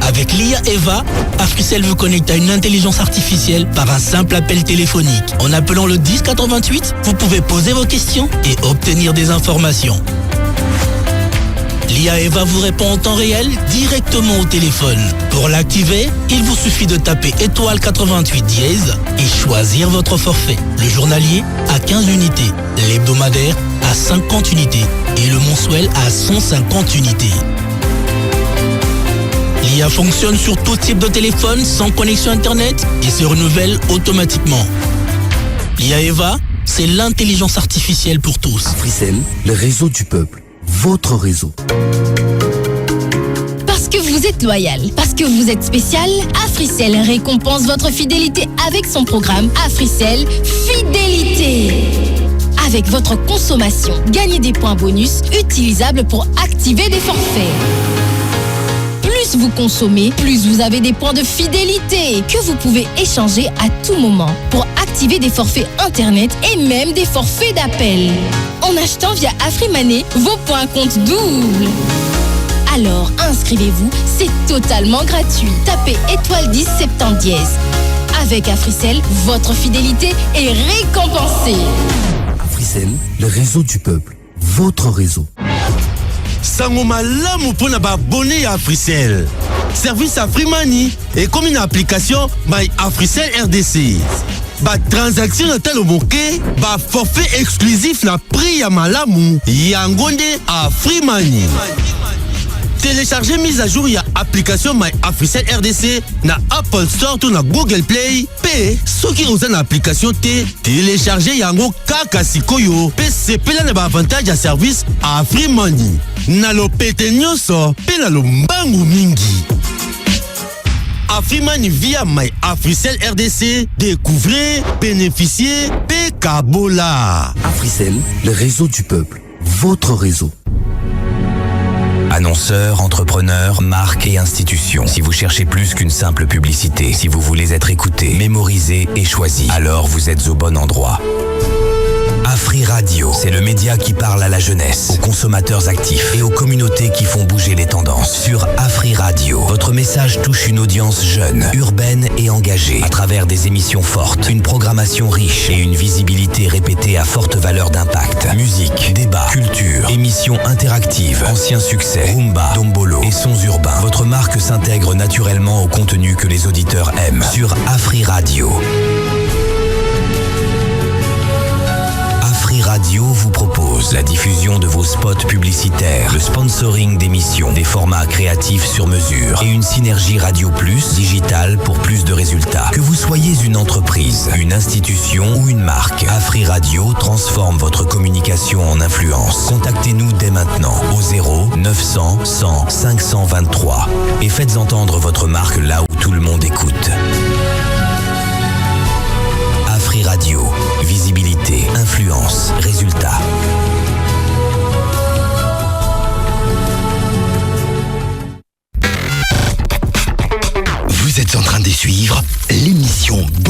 Avec l'IA Eva, Africell vous connecte à une intelligence artificielle par un simple appel téléphonique. En appelant le 1088, vous pouvez poser vos questions et obtenir des informations. L'IA Eva vous répond en temps réel directement au téléphone. Pour l'activer, il vous suffit de taper étoile 88 dièse et choisir votre forfait. Le journalier à 15 unités, l'hebdomadaire à 50 unités et le mensuel à 150 unités. L'IA fonctionne sur tout type de téléphone sans connexion internet et se renouvelle automatiquement. L'IA Eva, c'est l'intelligence artificielle pour tous. Africell, le réseau du peuple. Votre réseau. Parce que vous êtes loyal, parce que vous êtes spécial, Africell récompense votre fidélité avec son programme Africell Fidélité. Avec votre consommation, gagnez des points bonus utilisables pour activer des forfaits. Plus vous consommez, plus vous avez des points de fidélité que vous pouvez échanger à tout moment pour activer des forfaits internet et même des forfaits d'appel. En achetant via AfriMoney, vos points comptent double. Alors inscrivez-vous, c'est totalement gratuit. Tapez étoile 10 70 dièse. Avec Africell, votre fidélité est récompensée. Africell, le réseau du peuple. Votre réseau. Sango malamu pona ba abonné à Africell. Service AfriMoney et comme une application by Africell RDC. Ba transaction na talo moke, ba forfait exclusif na prix ya malamu yangonde AfriMoney. Téléchargez mise à jour ya application My Africell RDC na Apple Store to na Google Play. P soki oza na application te, téléchargez yango kaka sikoyo. P sepela na ba avantage ya service AfriMoney. Na lo pete nyonso, pe na lo mbangu mingi. AfriMoney via My Africell RDC, découvrez, bénéficiez, pe kabola. Africell, le réseau du peuple. Votre réseau. Annonceurs, entrepreneurs, marques et institutions. Si vous cherchez plus qu'une simple publicité, si vous voulez être écouté, mémorisé et choisi, alors vous êtes au bon endroit. Afri Radio, c'est le média qui parle à la jeunesse, aux consommateurs actifs et aux communautés qui font bouger les tendances. Sur Afri Radio, votre message touche une audience jeune, urbaine et engagée, à travers des émissions fortes, une programmation riche et une visibilité répétée à forte valeur d'impact. Musique, débat, culture, émissions interactives, anciens succès, rumba, dombolo et sons urbains. Votre marque s'intègre naturellement au contenu que les auditeurs aiment. Sur Afri Radio. Radio vous propose la diffusion de vos spots publicitaires, le sponsoring d'émissions, des formats créatifs sur mesure et une synergie Radio Plus digitale pour plus de résultats. Que vous soyez une entreprise, une institution ou une marque, Afri Radio transforme votre communication en influence. Contactez-nous dès maintenant au 0 900 100 523 et faites entendre votre marque là où tout le monde écoute. Afri Radio, visibilité, influence, résultat.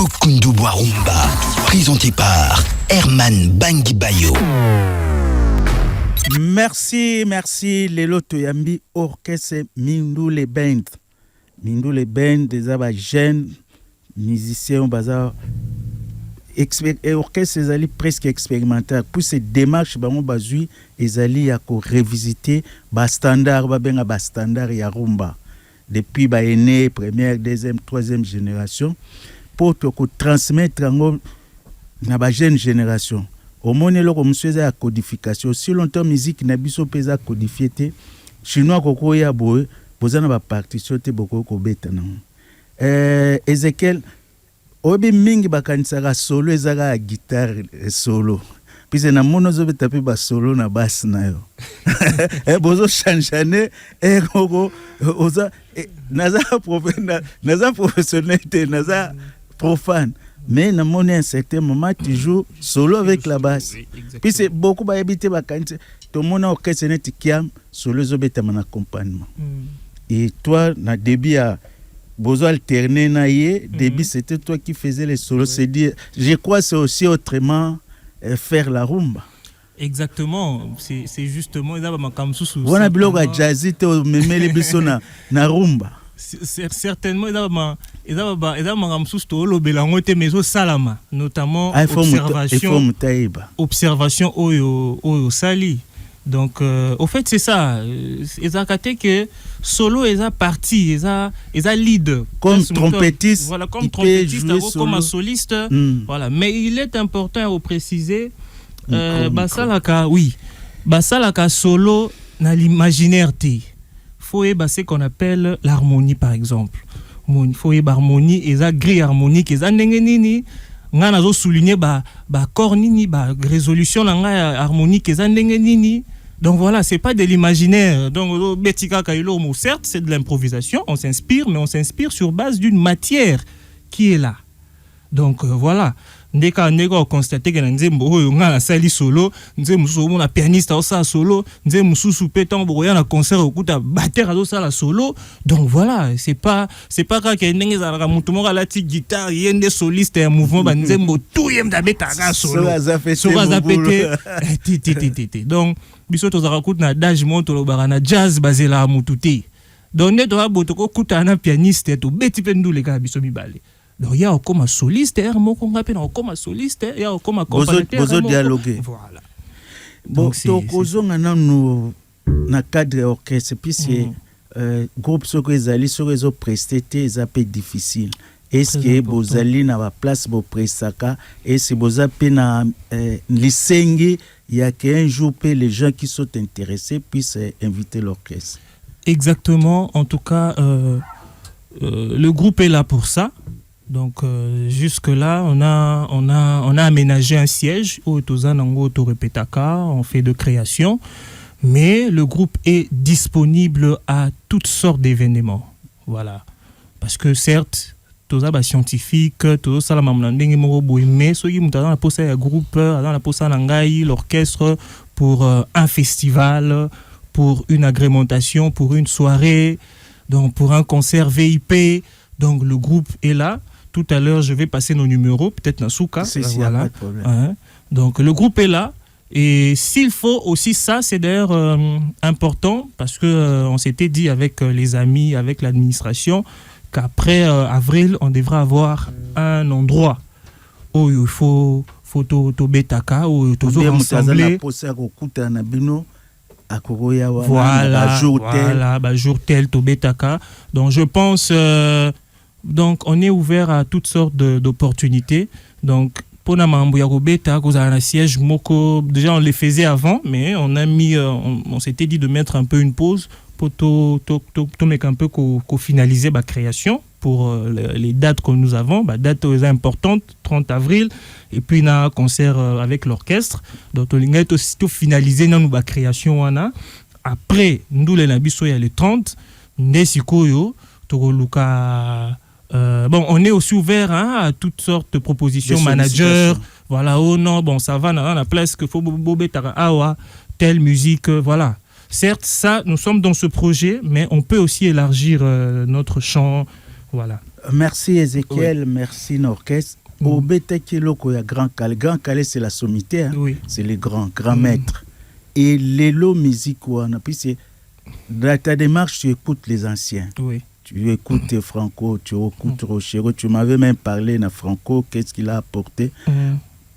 Bokundu Boarumba, présenté par Herman Bangibayo. Merci. Lelo Toyambi Orchestre Mindule Band. Mindule Band, des jeunes musiciens, bazar. Orchestre ezali presque expérimental. Pour cette démarche, bango bazui ezali ya ko revisiter ba standard, ba benga ba standard ya rumba. Depuis ba aîné, première, deuxième, troisième génération, pour te transmettre na ba jeune génération. Au moins loko monsieur za codification. Si longtemps musique na biso peza codifié, chinois koko ya boye, bozana ba partition te boko ko beta na. Ezekiel obi mingi bakanisaka solo ezaka guitare solo. Puis na mono zo beta pe ba solo na basse na yo. Bozo chanchane koko oza naza professionnel te naza profane. Mais na mono un certain moment tu joues solo avec la basse. Puis c'est beaucoup ba habiter bakanise to mono orchestre net kiam solo zo beta mon accompagnement. Et toi na début à Bozo alterné naïe, début c'était toi qui faisais les solos. C'est dire, je crois que c'est aussi autrement faire la rumba. Exactement, c'est justement ça va comme sous. Voilà biloga jazzy te memeli biso na rumba. Certainement ça va comme sous to lo belangote mezo salama, notamment observation oyo sali. Donc, au fait, c'est ça. Ils ont capté que solo, ils ont parti, ils ont lead. Comme trompettiste. Voilà, comme trompettiste, comme soliste. Voilà. Mais il est important de préciser, Basalaka, oui. Basalaka solo, dans l'imaginaire, il faut ce qu'on appelle l'harmonie, par exemple. Il faut l'harmonie, ils ont grille harmonique, ils ont n'engenini. Nga nazo souligner ba corps nini ba résolution la nga harmonique eza ndenge nini. Donc voilà, c'est pas de l'imaginaire. Donc betika kailo mo certes c'est de l'improvisation, on s'inspire mais on s'inspire sur base d'une matière qui est là. Donc voilà, ndeka constater que nzembo oyo nga na sali solo, nzembo mususu na pianiste au sa solo, nzembo mususu petan boya na concert okuta batteur azo sala solo. Donc voilà, c'est pas que ndenge za ka mutu mo la ti guitare yende soliste ya mouvement ba nzembo tout yem da betaka solo. So za pété. Donc biso to za kuta na dage monto lo bara na jazz basé la mutu te. Donc ne doit botoko kuta na pianiste to beti pendu le ka biso mibale. Donc il y a comme soliste, comme soliste, il y a comme accompagnateur. Bozo dialoguer. Voilà. Bon, donc ozo ngana no na cadre orchestre puis c'est groupe soko ezali soko ezo prestete eza peu difficile. Est-ce que bozali na ba place bo prestaka et c'est boza pe na lisengi il y a qu'un jour pe les gens qui sont intéressés puissent inviter l'orchestre. Exactement, en tout cas le groupe est là pour ça. Donc jusque-là, on a aménagé un siège au Tozanango Torepetaka, on fait de création, mais le groupe est disponible à toutes sortes d'événements. Voilà. Parce que certes, Toza ba scientifique, Toza salama mlandenge moko boy, mais soki mutana na posa ya groupe, dans la posa nangai l'orchestre pour un festival, pour une agrémentation, pour une soirée, donc pour un concert VIP, donc le groupe est là. Tout à l'heure, je vais passer nos numéros, peut-être Nasuka. Voilà. Donc, le groupe est là. Et s'il faut aussi ça, c'est d'ailleurs important parce que on s'était dit avec les amis, avec l'administration, qu'après avril, on devra avoir un endroit où il faut to betaka, où tout rassembler. Voilà, jour tel to betaka. Donc, je pense. Donc, on est ouvert à toutes sortes d'opportunités. Donc, pour un siège moko, déjà on les faisait avant, mais on a mis, on s'était dit de mettre un peu une pause pour mettre un peu finaliser la création pour les dates que nous avons, date importante, 30 avril, et puis un concert avec l'orchestre. Donc, on a aussi finaliser la création. Après, nous les nabiso il y a le 30, Nesikoyo, Togoluka. Bon, on est aussi ouvert à toutes sortes de propositions, manager, voilà, oh non, bon, ça va, dans la place que faut telle musique, voilà. Certes, ça, nous sommes dans ce projet, mais on peut aussi élargir notre champ, Voilà. Merci Ezekiel, merci Norquès. Au Betekiloko, il y a Grand Calais. Grand Calais, c'est la sommité, hein? C'est les grands maîtres. Et l'élo musique, puis c'est dans ta démarche, tu écoutes les anciens. Tu écoutes Franco, tu écoutes Rochero. Tu m'avais même parlé de Franco, qu'est-ce qu'il a apporté.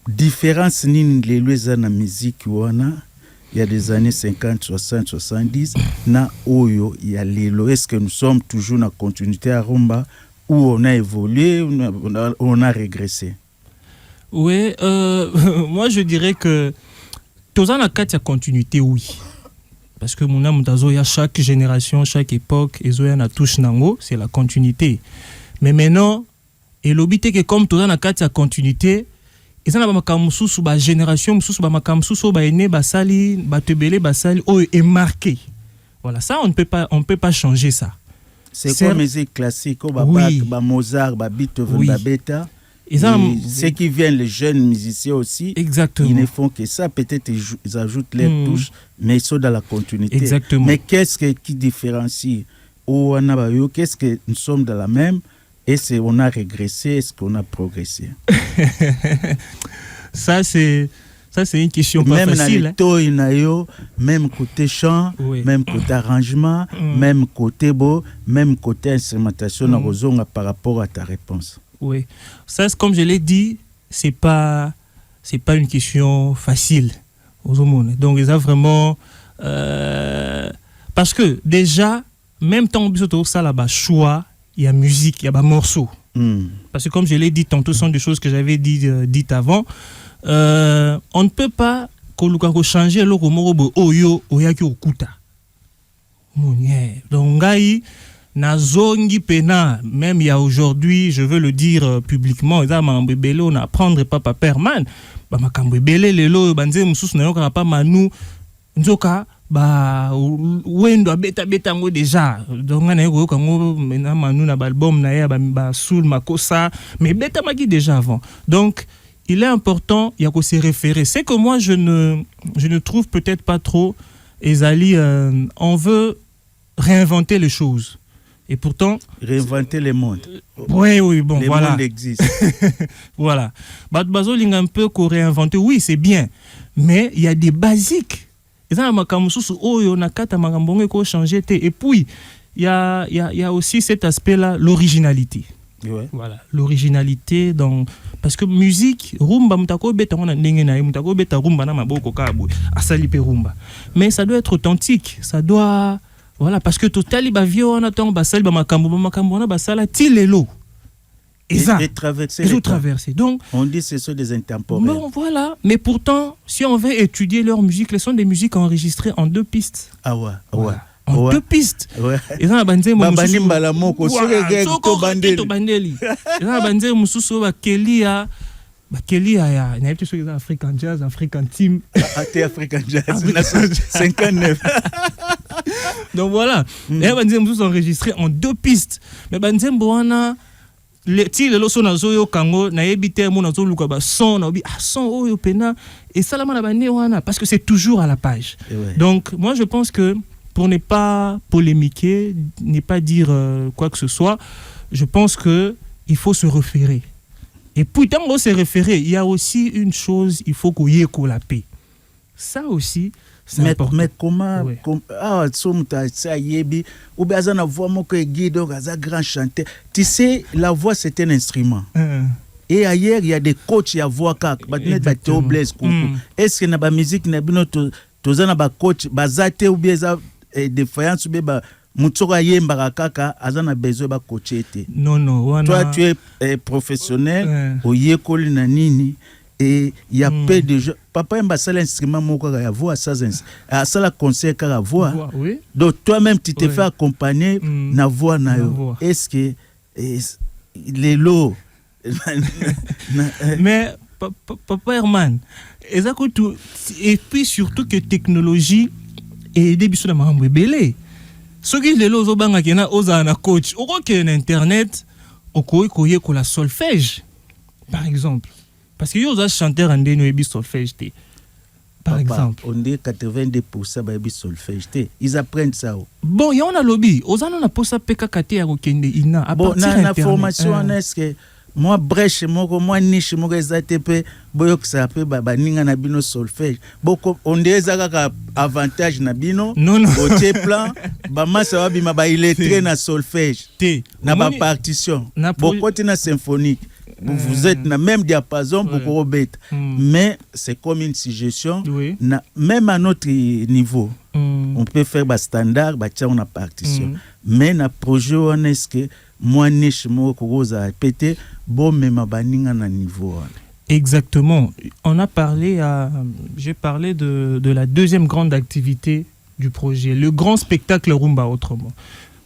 Différence ni les lois dans la musique, il y a des années 50, 60, 70, na Oyo, il y a l'élo. Est-ce que nous sommes toujours dans la continuité à Rumba, où on a évolué, on a régressé? Oui, moi je dirais que tous en a quatre continuité, oui. Parce que mon âme, il y a chaque génération, chaque époque, et il y a touche nango, c'est la continuité. Mais maintenant, et l'obité que comme tous en a quatre continuité, et ça n'a pas makamoussou sous la génération, sous la makamoussou sous la aîné, basali, batebele, basali, oh, est marqué. Voilà, ça on ne peut pas changer ça. C'est comme musique classique, Mozart, Beethoven, Beta. Et ceux qui viennent, les jeunes musiciens aussi, exactement. Ils ne font que ça. Peut-être ils ajoutent leurs touches, mais ils sont dans la continuité. Exactement. Mais qu'est-ce qui différencie qu'est-ce que nous sommes dans la même? Est-ce qu'on a régressé? Est-ce qu'on a progressé? Ça, c'est une question pas facile. Même côté chant, même côté arrangement, même côté beau, même côté instrumentation, par rapport à ta réponse. Oui, ça, comme je l'ai dit, c'est pas une question facile aux hommes. Donc, ils ont vraiment... parce que déjà, même temps où ça là-bas, choix, il y a musique, il y a morceaux. Parce que comme je l'ai dit tantôt, ce sont des choses que j'avais dites avant. On ne peut pas changer le morobo oyo oyaki okuta. Donc, Nazongi pena, même il y a aujourd'hui, je veux le dire publiquement, on n'apprendrait pas Papa Herman. Makambebele lelo banze mususu na yoka pa manu nzoka ba wendo beta ngo déjà. Donc na yoka ngo mena manu na album na ya ba soul makosa, mais beta maki déjà avant. Donc il est important il y a qu'on se référer. C'est que moi je ne trouve peut-être pas trop Ezali on veut réinventer les choses. Et pourtant... Réinventer le monde. Oui, bon, le voilà. Le monde existe. Voilà. Bazoling un peu qu'on réinventer, oui, c'est bien. Mais il y a des basiques. Et puis, il y a aussi cet aspect-là, l'originalité. Ouais. Voilà, l'originalité dans... Parce que musique, rumba, mais ça doit être authentique. Ça doit... Voilà, parce que tout ali ba vieux on attend basal ba makambo na basala tilelo. Et traverser. Donc on dit ce sont des intemporels. Bon voilà, mais pourtant si on veut étudier leur musique, ce sont des musiques enregistrées en 2 pistes. Ah ouais. Voilà. En 2 pistes. Ouais. Et ça banze babani mbala moko to bandeli. Et ça banze mususu ba kelia ya na yetu sur African Jazz, African Team, African Jazz 59. Donc voilà, et Banzem tous enregistrés en 2 pistes. Mais Banzem Boana, les loso na zoyo kango na ebite mo na zo luka ba son na obi son oyo pena et ça la bane wana parce que c'est toujours à la page. Donc moi je pense que pour ne pas polémiquer, ne pas dire quoi que ce soit, je pense que il faut se référer. Et puis tant qu'on se référer, il y a aussi une chose, il faut qu'on y ait la paix. Ça aussi mais comment ça yebi ou bien ça voix mon que guide un grand chanteur. Tu sais la voix c'est un instrument. Et ailleurs il y a des coachs il y a voix kak est-ce que na ba musique na bino tozana ba coach bazate ou bien za défaillance ou bien ba mutsoko yemba kaka azana besoin ba coacher te. Non toi tu es professionnel oyekoli na nini. Et il y a peu de gens. Papa aime ça l'instrument, il y a voix, ça la concert, il y a voix. Donc toi-même, tu te fais accompagner na voix. Est-ce que les lots. Mais Papa Herman, et puis surtout que technologie et des bisous de ma belé. Ce qui est les lots, aux coach, au rock internet, au koye ko la solfège, par exemple. Parce que yo za chanteur ande no ebi solfège te. par exemple. On dit 82% babi solfège. Ils apprennent ça. Bon, il y a un lobby. Aux années, on a posé PKKT à Rokende Ina. Bon, na formation, est-ce que moi brèche moi niche moi ZTP boyo que ça peut ba ninga na bino solfège. Boko on dit ça avantage na bino. Non. Au plan ba massa wa bima ba illettré na solfège. Na ba partition. Boko na symphonique. Vous êtes na même diapason pour robet. Mais c'est comme une suggestion. Même à notre niveau. On peut faire ba standard ba tia on a partition. Mais na projet on est que moi niche mo koza pété bon même baninga na niveau. Exactement. J'ai parlé de la deuxième grande activité du projet, le grand spectacle rumba autrement.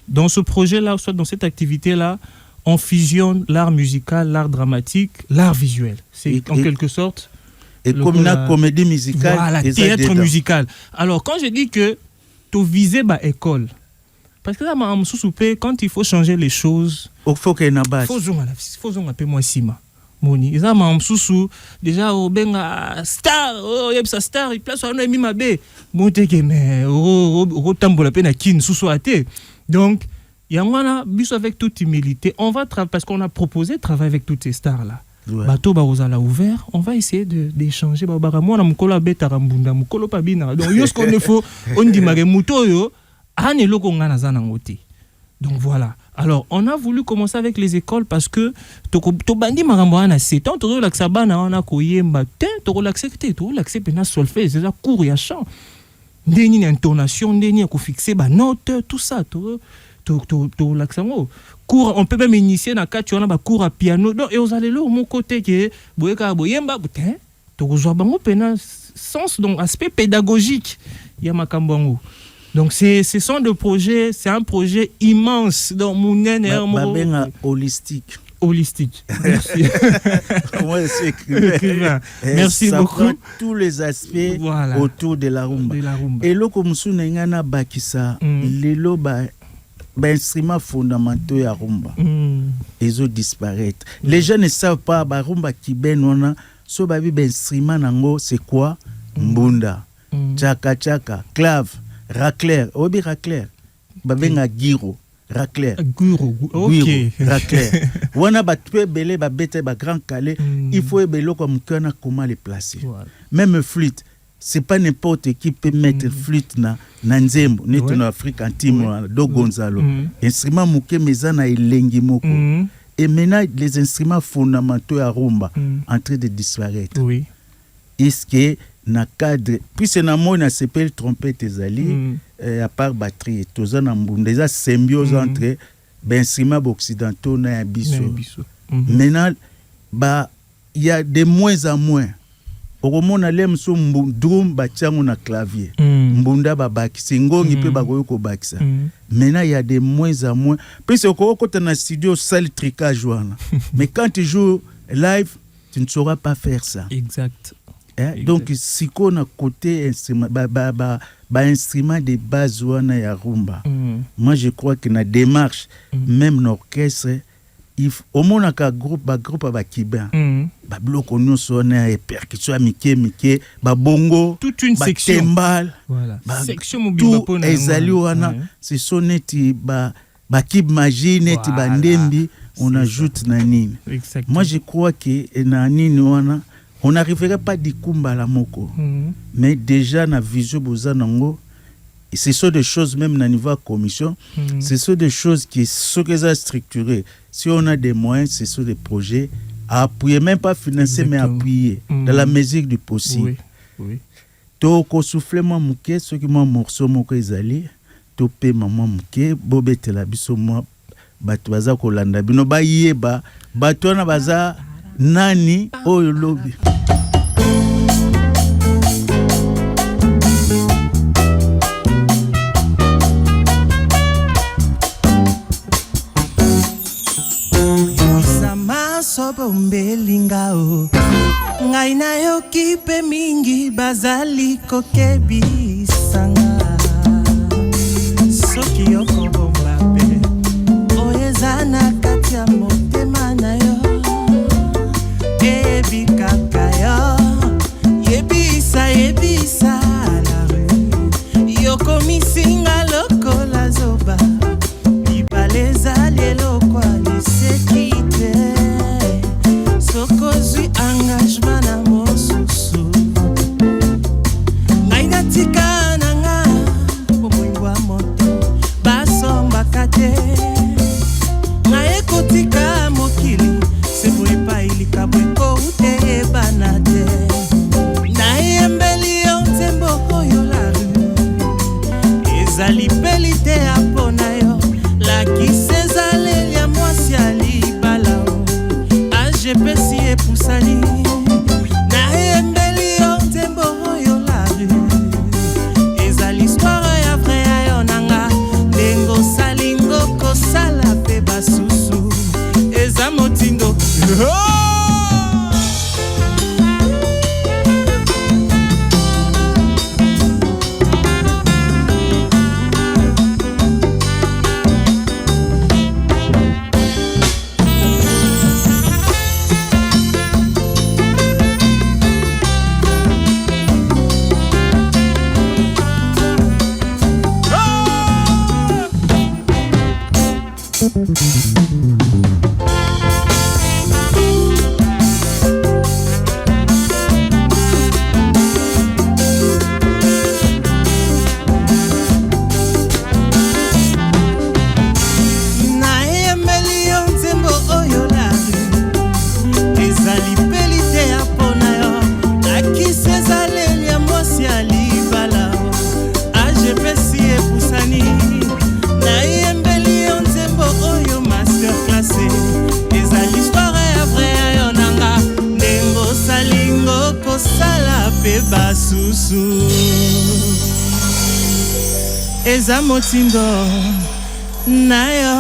Dans ce projet-là, soit dans cette activité-là, on fusionne l'art musical, l'art dramatique, l'art visuel. C'est en quelque sorte et comme la comédie musicale, voilà, théâtre musical. Alors quand je dis que tu vises ma école, parce que là, quand il faut changer les choses, il faut qu'il y ait une base. Il faut un peu moins sima. Moni, ils ont déjà au benga star, yebsa star, il place un ami mabé. Monteke mais tambola pena kin sous até. Donc il y a un bus avec toute humilité. On va travailler parce qu'on a proposé de travailler avec toutes ces stars là. Bateau Barozala ouvert, on va essayer d'échanger. Moi, na mukolo beta rambunda, mukolo pa bina. Donc yo ce qu'on ne faut, on dit mare muto yo. Donc voilà. Alors, on a voulu commencer avec les écoles parce que to bandi maramboana c'est tant to relaxa bana on a koyemba to relaxer pena solfège déjà cours ya chant. Ndeni intonation, ndeni ko fixer ba note, tout ça to relaxa mo. Cours on peut même initier na kati on a ba cours à piano. Donc et aux allez là mon côté que boyeka boyemba to zo bango pena sens donc aspect pédagogique ya makambo. Donc c'est projets, c'est un projet immense dans mon holistique. Merci. Comment c'est écrivain? Merci ça beaucoup. Tous les aspects autour de la rumba. Et là comme sous n'engana bakisa, lelo ba instruments fondamentaux ya rumba. Ils ont disparu. Les gens ne savent pas ba rumba kiben on a so ba bi instrument nango c'est quoi? Mbunda, chaka chaka, clave. Raclair, obi raclair. Babenga giro, raclair. OK. Raclair. Wana ba tué belé ba bete ba grand calé, il faut belé comme kana comment les placer. Même flûte, c'est pas n'importe qui peut mettre flûte na nzembo, ni en Afrique antime do Gonzalo. Instrument muke mezana elengi moko. Et maintenant les instruments fondamentaux à rumba en train de disparaître. Oui. Est-ce que na cadre puis c'est na moi na s'appelle trompette ezali à part batterie toza na mbunda eza symbiose entre instruments occidentaux na biso. Maintenant il y a de moins en moins au mona lem so drum ba tiango na clavier mbunda ba bakisi ngongi pe ba koyo ko bakisa. Maintenant il y a de moins en moins puis c'est ko kota na studio salle tricage wana mais quand tu joues live tu ne sauras pas faire ça. Exact. Donc si qu'on a côté instrument instrument de base wana ya rumba. Moi je crois que na démarche même l'orchestre au moins ka groupe ba kiba ba bloco nous sonne et percussion mike ba bongo toute une section timbal voilà section mobile pour ezali wana c'est soneti ba kib magie neti ba ndembi on ajoute na nini. Moi je crois que na nini wana on n'arriverait pas d'Ikumba la moko. Mais déjà na vision bozanango, ce sont des choses même na niveau commission, ce sont des choses qui sont structurées. Si on a des moyens, ce sont des projets à appuyer, même pas financer mais appuyer dans la mesure du possible. Oui. To ko souffler moi muke, ce qui moi morceau moko ezali, to pe maman muke, bobete la biso moi batu baza ko landa bino ba yeba, batu na baza nani oyo lobi. Sama sobo mbelingao ngai na yo kipe mingi bazali kokebi sanga soki yo kobomba pe oyezana kati ya motema na yo Yebisa pe basusu eza motindo na yo.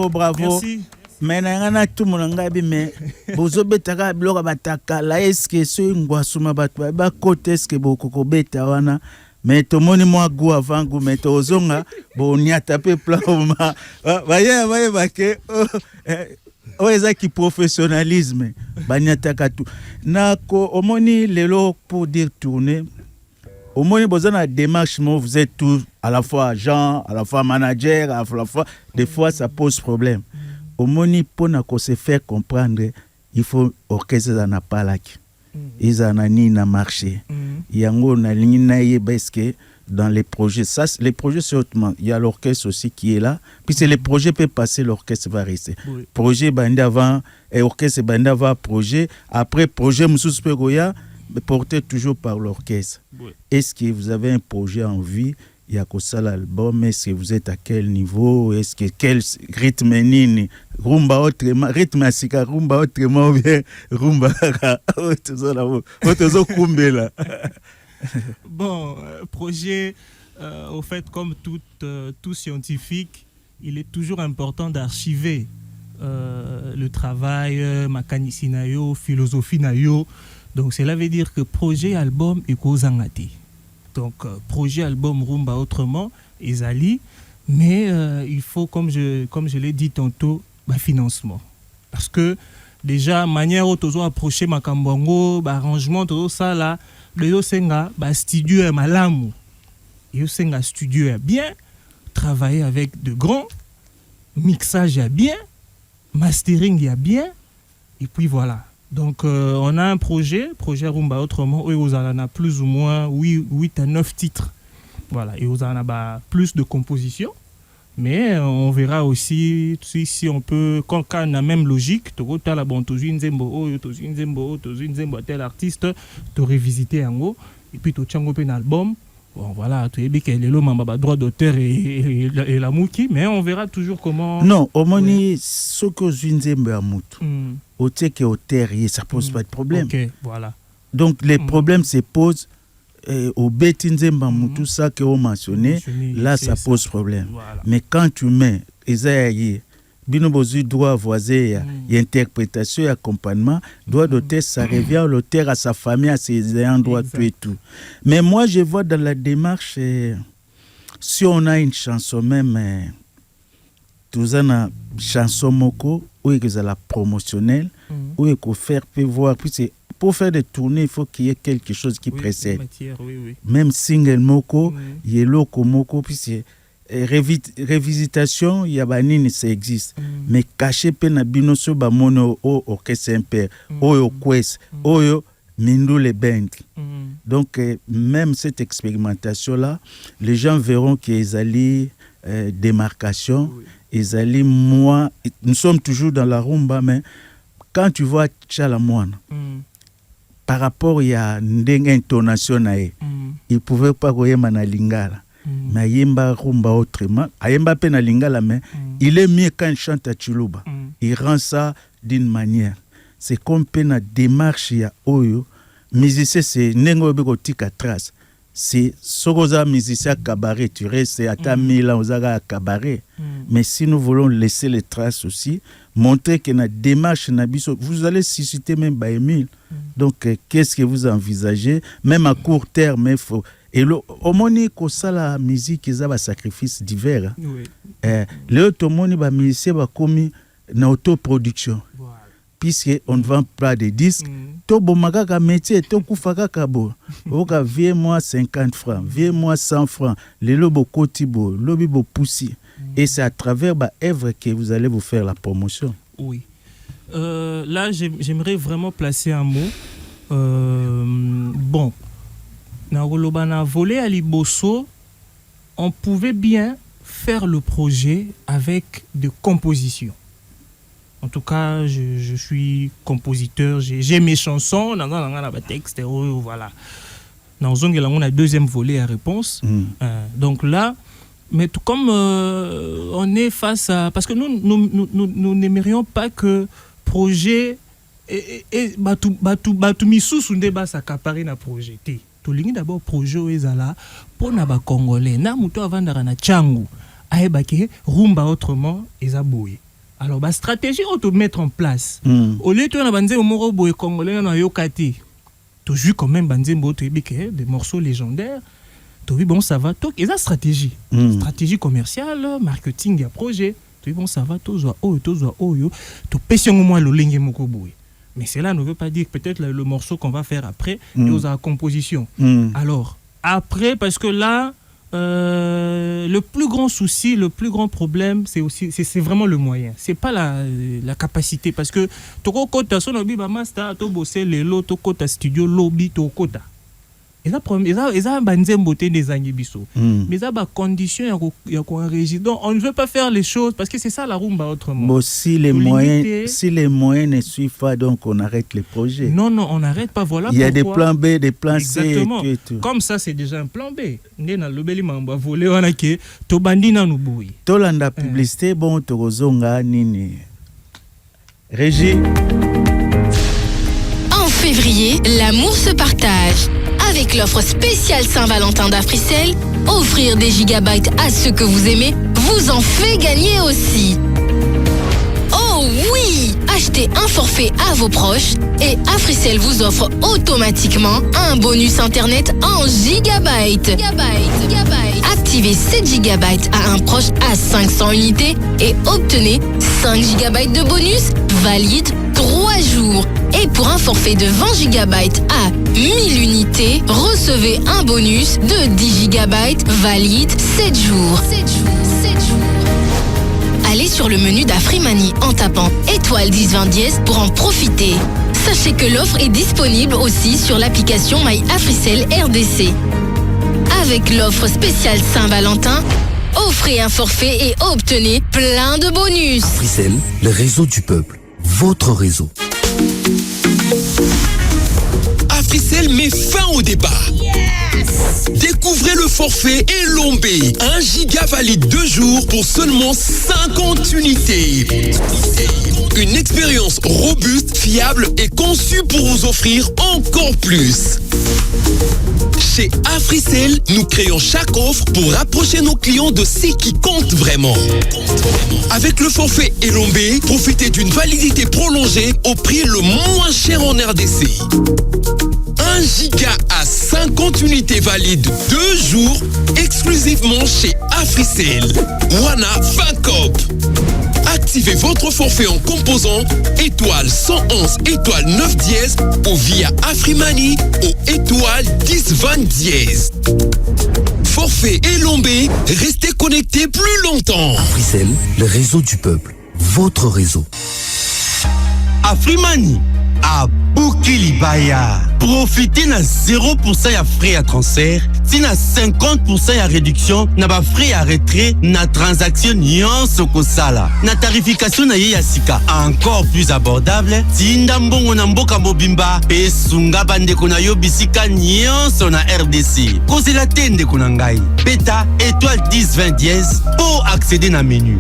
Bravo. Merci. Mais na tout mon ngabi mais bozo betaka biloko bataka la eske so ngwasuma batwa ba côté eske bokoko beta wana mais to moni moi go avant go mais to zonga bo nyata pe ploma baye bake o ezaki professionnalisme banyataka tout nako omoni lelo pour dire tourner omoni bozana démarche vous êtes tous à la fois agent à la fois manager à la fois des fois ça pose problème. Omoni pona ko se faire comprendre il faut orchestre na palaki izanani na marché yango na ligne na yebeske dans les projets ça les projets c'est autrement il y a l'orchestre aussi qui est là puis c'est les projets peut passer l'orchestre va rester projet bande avant et orchestre bande avant projet après projet mususu pe goya porté toujours par l'orchestre. Est-ce que vous avez un projet en vie? Il y a que ça l'album. Est-ce que vous êtes à quel niveau? Est-ce que quel rythme nini? Rumba autrement, rythme asika rumba autrement bien rumba autres kumbela. Bon, projet au fait comme tout scientifique, il est toujours important d'archiver le travail, mécanicien nayo, philosophie nayo. Donc cela veut dire que projet album est kozangati. Donc projet album rumba autrement ezali, mais il faut comme je l'ai dit tantôt, financement. Parce que déjà manière où tu approcher makambongo, arrangement tout ça là, le senga studio est malamu. Yo senga studio est bien, travailler avec de grands, mixage est bien, mastering est bien, et puis voilà. Donc on a un projet Rumba autrement où on a plus ou moins 8 à 9 titres. Voilà, et on a plus de compositions. Mais on verra aussi si on peut, quand on a la même logique, tu as la bonne tel artiste, tu revisiter un go, et puis tu as un album. Bon, voilà, tu as dit qu'il y a le droit d'auteur et la mouki, mais on verra toujours comment. Non, au moins, ce que je au que auteur, ça pose pas de problème. Ok, voilà. Donc les problèmes se posent au Betinzemba, tout ça que vous mentionnez, là ça pose problème. Voilà. Mais quand tu mets Esaïe, Binobozu droit voisin, il y a interprétation et accompagnement, droit d'auteur, ça revient l'auteur à sa famille, à ses ayants droit, tout et tout. Mais moi je vois dans la démarche, si on a une chanson même, tout ça une chanson moko, où il y a la promotionnelle, où il faut faire voir, puis c'est pour faire des tournées, il faut qu'il y ait quelque chose qui précède. Même single moko, yellow moko, puis c'est révisitation, il y a banini, ça existe. Mais caché pena binoso ba mono o orchestre impère, o quest, o mindou les band. Donc même cette expérimentation là, les gens verront qu'ils allaient démarcation, ils allaient moi, nous sommes toujours dans la rumba, mais quand tu vois Chalamoine, par rapport à une intonation, il ne pouvait pas goyema na lingala. Mais yemba rumba autrement. Ayemba pe na lingala, mais il est mieux quand il chante à Chiluba. Il rend ça d'une manière. C'est comme pe na démarche ya oyo. Musicien, c'est nengo beko tika trace. C'est sogoza musicien cabaret. Tu restes à 1000 ans aux cabaret. Mais si nous voulons laisser les traces aussi, montrer que la démarche nabiso, vous allez susciter même by Emile. Donc qu'est-ce que vous envisagez même à court terme, il faut et au moni ko sala musique ils a sacrifice divers. Le automoni ba musicien ba komi na autoproduction. Puisque on ne vend pas de disques, to bomaka ka métier, to kufaka ka bo. Oka vie moi 50 francs, vie moi 100 francs. Le lobo kotibo, lobi bo poussi. Et c'est à travers œuvre que vous allez vous faire la promotion. Oui. Là, j'aimerais vraiment placer un mot. Bon, na volé à Liboso, on pouvait bien faire le projet avec des compositions. En tout cas, je suis compositeur, j'ai mes chansons, on a des textes, voilà. On a deuxième volet à réponse. Donc là, mais comme on est face à... Parce que nous n'aimerions pas que projet et Batumissou Sunde bas s'accaparer na projet. Tu ligne d'abord projet où ezala pour na ba congolais na muto avandara na changu aebake rumba autrement ezaboué. Alors ba stratégie on te mettre en place. Au lieu de na banze omoro boye congolais na yokati. Tu joues quand même banze mboto ebike des morceaux légendaires. Tu dis bon ça va toi et ça stratégie. Stratégie commerciale, marketing et projet. Tu dis bon ça va toi yo tu pèse au moins le ligne moko boye. Mais cela ne veut pas dire peut-être le morceau qu'on va faire après, nous à la composition. Alors, après, parce que là, le plus grand souci, le plus grand problème, c'est vraiment le moyen. C'est pas la capacité. Parce que, tu as son lobby, master, tu as bossé les lots, tu as studio, lobby, tu as ils ont banzé beauté des angibiso. Mais ils ont des conditions donc on ne veut pas faire les choses parce que c'est ça la rumba autrement. Bon, si les moyens ne suivent pas, donc on arrête les projets. Non, on n'arrête pas. Voilà. Il y a des plans B, des plans exactement. C. Et tout. Comme ça, c'est déjà un plan B. Nena lobeli mamba volé wana ke to bandina nu boui. To landa publicité bon to kozonga nini. Régie. En février, l'amour se partage. Avec l'offre spéciale Saint-Valentin d'Africel, offrir des gigabytes à ceux que vous aimez vous en fait gagner aussi. Oh oui! Achetez un forfait à vos proches et Africel vous offre automatiquement un bonus internet en gigabytes. Activez 7 gigabytes à un proche à 500 unités et obtenez 5 gigabytes de bonus valide 3 jours. Et pour un forfait de 20 GB à 1000 unités, recevez un bonus de 10 GB valide 7 jours. Allez sur le menu d'Afrimani en tapant étoile 1020 dièse pour en profiter. Sachez que l'offre est disponible aussi sur l'application MyAfriCell RDC. Avec l'offre spéciale Saint-Valentin, offrez un forfait et obtenez plein de bonus. Africell, le réseau du peuple, votre réseau. Africell met fin au débat. Découvrez le forfait Elombé, 1 giga valide 2 jours pour seulement 50 unités. Une expérience robuste, fiable et conçue pour vous offrir encore plus. Chez Africell, nous créons chaque offre pour rapprocher nos clients de ce qui compte vraiment. Avec le forfait Elombé, profitez d'une validité prolongée au prix le moins cher en RDC. 1 giga à 50 unités valides 2 jours exclusivement chez Africell. Wana Fancop. Activez votre forfait en composant étoile 111 étoile 9 dièse ou via Afrimani au étoile 1020 dièse. Forfait Elombé, restez connectés plus longtemps. Africell, le réseau du peuple, votre réseau. Afrimani à Bukilibaya. Profitez na 0% ya frais à transfert, si na 50% ya réduction na ba frais à retrait na transaction nyonso kosala. Na tarification na ye ya sika encore plus abordable, tinda mbongo na mboka mobimba pe sunga bandeko na yo bisika nyonso na RDC. Kozela tende kuna ngai. Beta étoile 1020 dièse pour accéder na menu.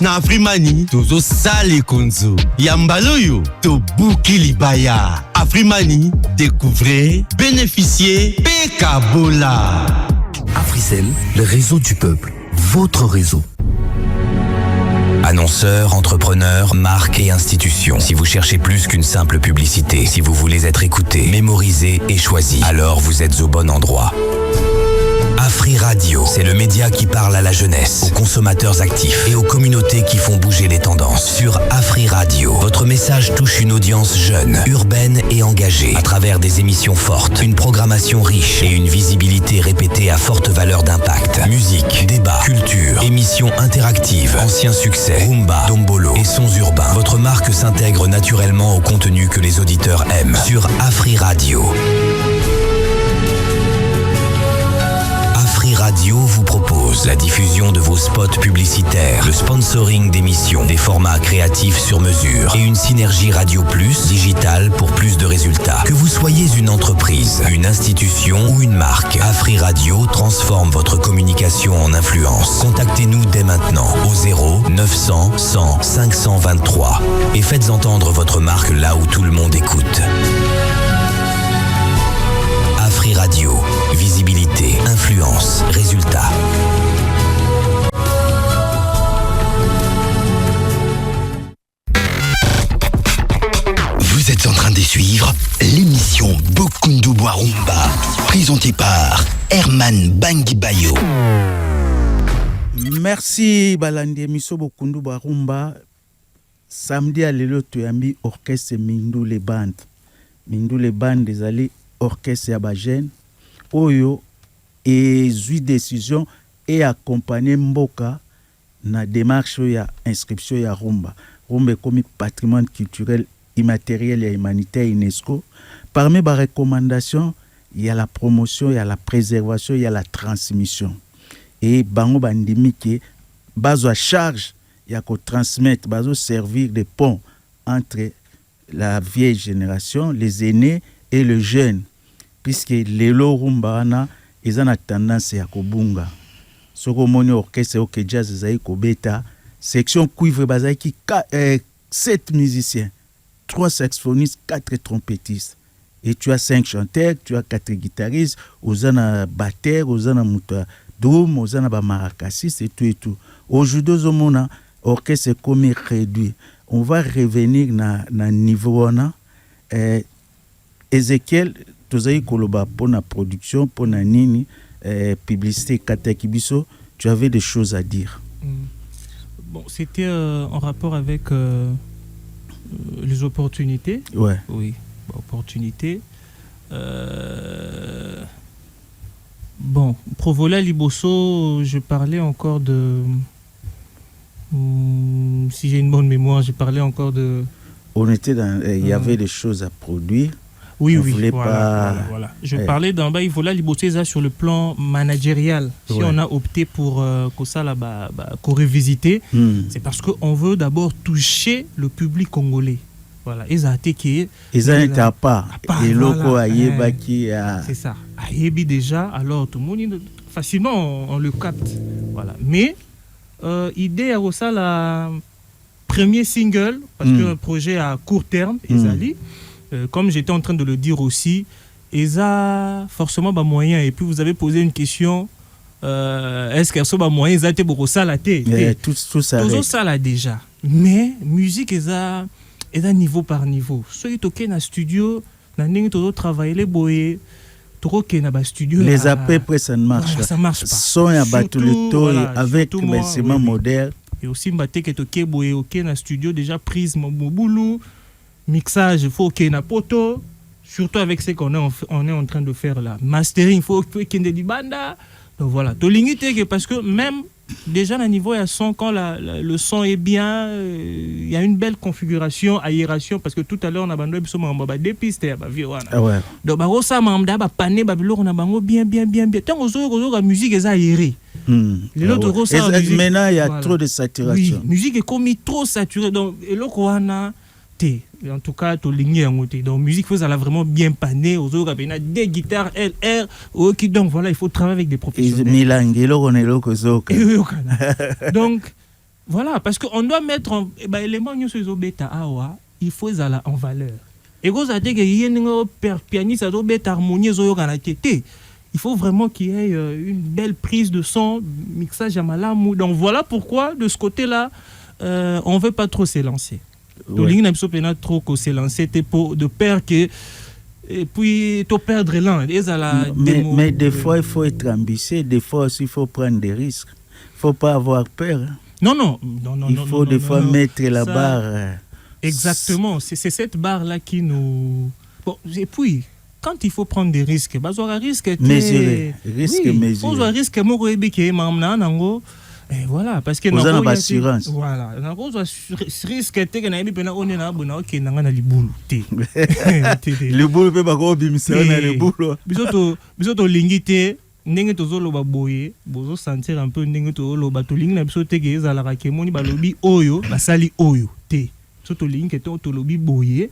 Na Afrimani, tozo sale konzo. Yambaloyo, to Bukilibaya. Afrimani, découvrez, bénéficiez, Pekabola. Africell, le réseau du peuple, votre réseau. Annonceurs, entrepreneurs, marques et institutions. Si vous cherchez plus qu'une simple publicité, si vous voulez être écouté, mémorisé et choisi, alors vous êtes au bon endroit. Afri Radio, c'est le média qui parle à la jeunesse, aux consommateurs actifs et aux communautés qui font bouger les tendances. Sur Afri Radio, votre message touche une audience jeune, urbaine et engagée, à travers des émissions fortes, une programmation riche et une visibilité répétée à forte valeur d'impact. Musique, débat, culture, émissions interactives, anciens succès, rumba, dombolo et sons urbains. Votre marque s'intègre naturellement au contenu que les auditeurs aiment. Sur Afri Radio. Radio vous propose la diffusion de vos spots publicitaires, le sponsoring d'émissions, des formats créatifs sur mesure et une synergie Radio Plus digitale pour plus de résultats. Que vous soyez une entreprise, une institution ou une marque, Afri Radio transforme votre communication en influence. Contactez-nous dès maintenant au 0 900 100 523 et faites entendre votre marque là où tout le monde écoute. Afri Radio, visibilité, influence, résultat. Vous êtes en train de suivre l'émission Bokundu Boarumba, présentée par Herman Bangibayo. Merci Balandi émission Bokundu Boarumba. Samedi à lelo toyambi orchestre Mindule Band. Mindule Band des alliés orchestre ya bajene oyo ezui décision et accompagner mboka na démarche ya inscription ya rumba. Rumba comme patrimoine culturel immatériel et humanitaire UNESCO. Parmi les recommandations, il y a la promotion, il y a la préservation, il y a la transmission. Et bango bandimi qui bazo à charge, il y a qu'on transmettre, bazo servir de pont entre la vieille génération, les aînés et les jeunes. Puisque les rumba ils ont tendance à kobunga. Soko moni orchestre au jazz zai kobeta, section cuivre bazai qui 7 musiciens, 3 saxophonistes, 4 trompettistes. Et tu as 5 chanteurs, tu as 4 guitaristes, ozana batteur, ozana muta drum, ozana ba maracassis et tout et tout. Aujourd'hui zomona orchestre comme réduit. On va revenir na niveau na Ezekiel tozai koloba pour la production, pour la nini, publicité, katakibiso, tu avais des choses à dire. Bon, c'était en rapport avec les opportunités. Ouais. Oui, opportunités. Bon, Provola Liboso, je parlais encore de... si j'ai une bonne mémoire, je parlais encore de... On était dans... Il y avait des choses à produire. Oui, on oui, voulait pas... voilà. Je parlais d'en bas, il faut là, Liboso, sur le plan managérial. Si on a opté pour que ça, là, qu'on revisiter, c'est parce qu'on veut d'abord toucher le public congolais. Voilà, ils ont été qui ils n'étaient pas et locaux à qui c'est ça à Yebi déjà, alors tout le monde facilement on le capte, voilà. Mais idée à ça la premier single parce que un projet à court terme Ezali, comme j'étais en train de le dire aussi, Eza forcément ba moyen. Et puis vous avez posé une question, est-ce qu'il y a moyen Eza te beaucoup ça la tout ça là déjà, mais musique Eza et d'un niveau par niveau. Soit tu es dans le studio, tu travailles les boys, tu es dans le studio. Les AP, ça ne marche pas. Ça marche pas. Son à battre le taux avec mes instruments modernes. Et aussi, tu es dans le studio, déjà prise mon boulot, mixage, il faut qu'il y ait un poteau, surtout avec ce qu'on est en train de faire là. Mastering, il faut qu'il y ait des bandas. Donc voilà, tu es limité parce que même. Déjà, à niveau à son, quand le son est bien, il y a une belle configuration, aération, parce que tout à l'heure, on a des pistes. Donc, ça m'a pané, on a bien. Tant que la musique est aérée. Maintenant, il y a trop de saturation. Oui, la musique est comme trop saturée. Donc, et là, en tout cas, tu lignes en côté. Donc, musique, il faut vraiment bien paner. Il y a des guitares LR. Donc, voilà, il faut travailler avec des professionnels. Donc, voilà, parce qu'on doit mettre l'élément sur bêta awa, il faut en valeur. Et quand ça dit que y a une pianiste harmonie, il faut vraiment qu'il y ait une belle prise de son, mixage à malamou. Donc, voilà pourquoi, de ce côté-là, on ne veut pas trop s'élancer. Ouais. Trop que c'est lancé de peur que et puis tu perdre l'an. Mais des fois il faut être ambitieux, des fois aussi il faut prendre des risques. Il faut pas avoir peur. Non. Il faut des fois mettre la barre. Exactement, c'est cette barre là qui nous. Bon, et puis quand il faut prendre des risques, risque mesuré. Il faut un risque et voilà, parce que vous avez l'assurance. Voilà, risque le boulot peut pas le boulot. Bisoto lingité ndenge tozoloba boye bozo sentir un peu ndenge tozoloba to lingi na biso teke ezalaka ke moni balobi oyo basali oyo te soto lingi to tolobi boye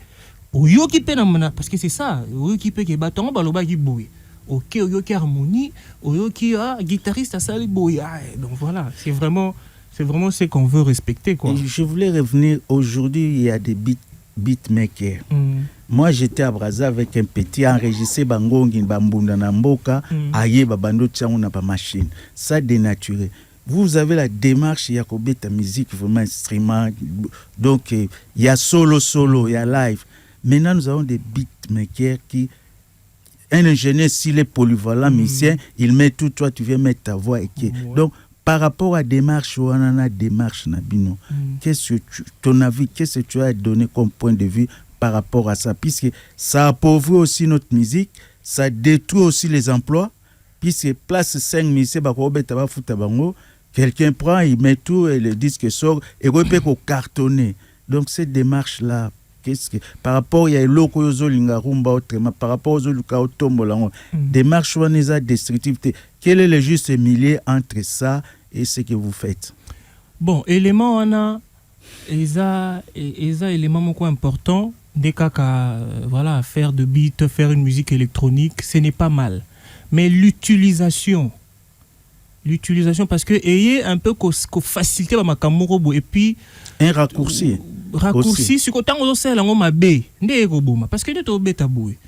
oyo ki pe na parce que c'est ça oyo ki pe ke batongo baloba ki boye. Ok, oyoki harmonie, oyoki guitariste à sali boya. Donc voilà, c'est vraiment ce qu'on veut respecter, quoi. Et je voulais revenir aujourd'hui, il y a des beatmakers. Moi j'étais à Brazza avec un petit enregistré bangongi bambunda na mboka aye babando tsango na ba machine. Ça dénaturé. Vous avez la démarche il y a ta musique vraiment instrument. Donc il y a solo, il y a live. Maintenant nous avons des beatmakers qui un ingénieur, s'il est polyvalent, musicien, il met tout, toi tu viens mettre ta voix. Donc, par rapport à démarche, on en a démarche, Nabino. Qu'est-ce que ton avis, qu'est-ce que tu as donné comme point de vue par rapport à ça? Puisque ça appauvrit aussi notre musique, ça détruit aussi les emplois, puisque place 5 musiciens, quelqu'un prend, il met tout et le disque sort, et il peut cartonner. Donc, cette démarche-là, qu'est-ce que par rapport il y a loko yozo lingarumba autrement par rapport aux luka otombolango démarche waneza destructivité, quel est le juste milieu entre ça et ce que vous faites? Bon, élément on a élément moko important des cas voilà, faire de beat, faire une musique électronique, ce n'est pas mal, mais l'utilisation parce que ayez un peu qu'on faciliter ma kamorobo et puis un raccourci sur autant on sait la ngoma b ndé roboma parce que to beta boy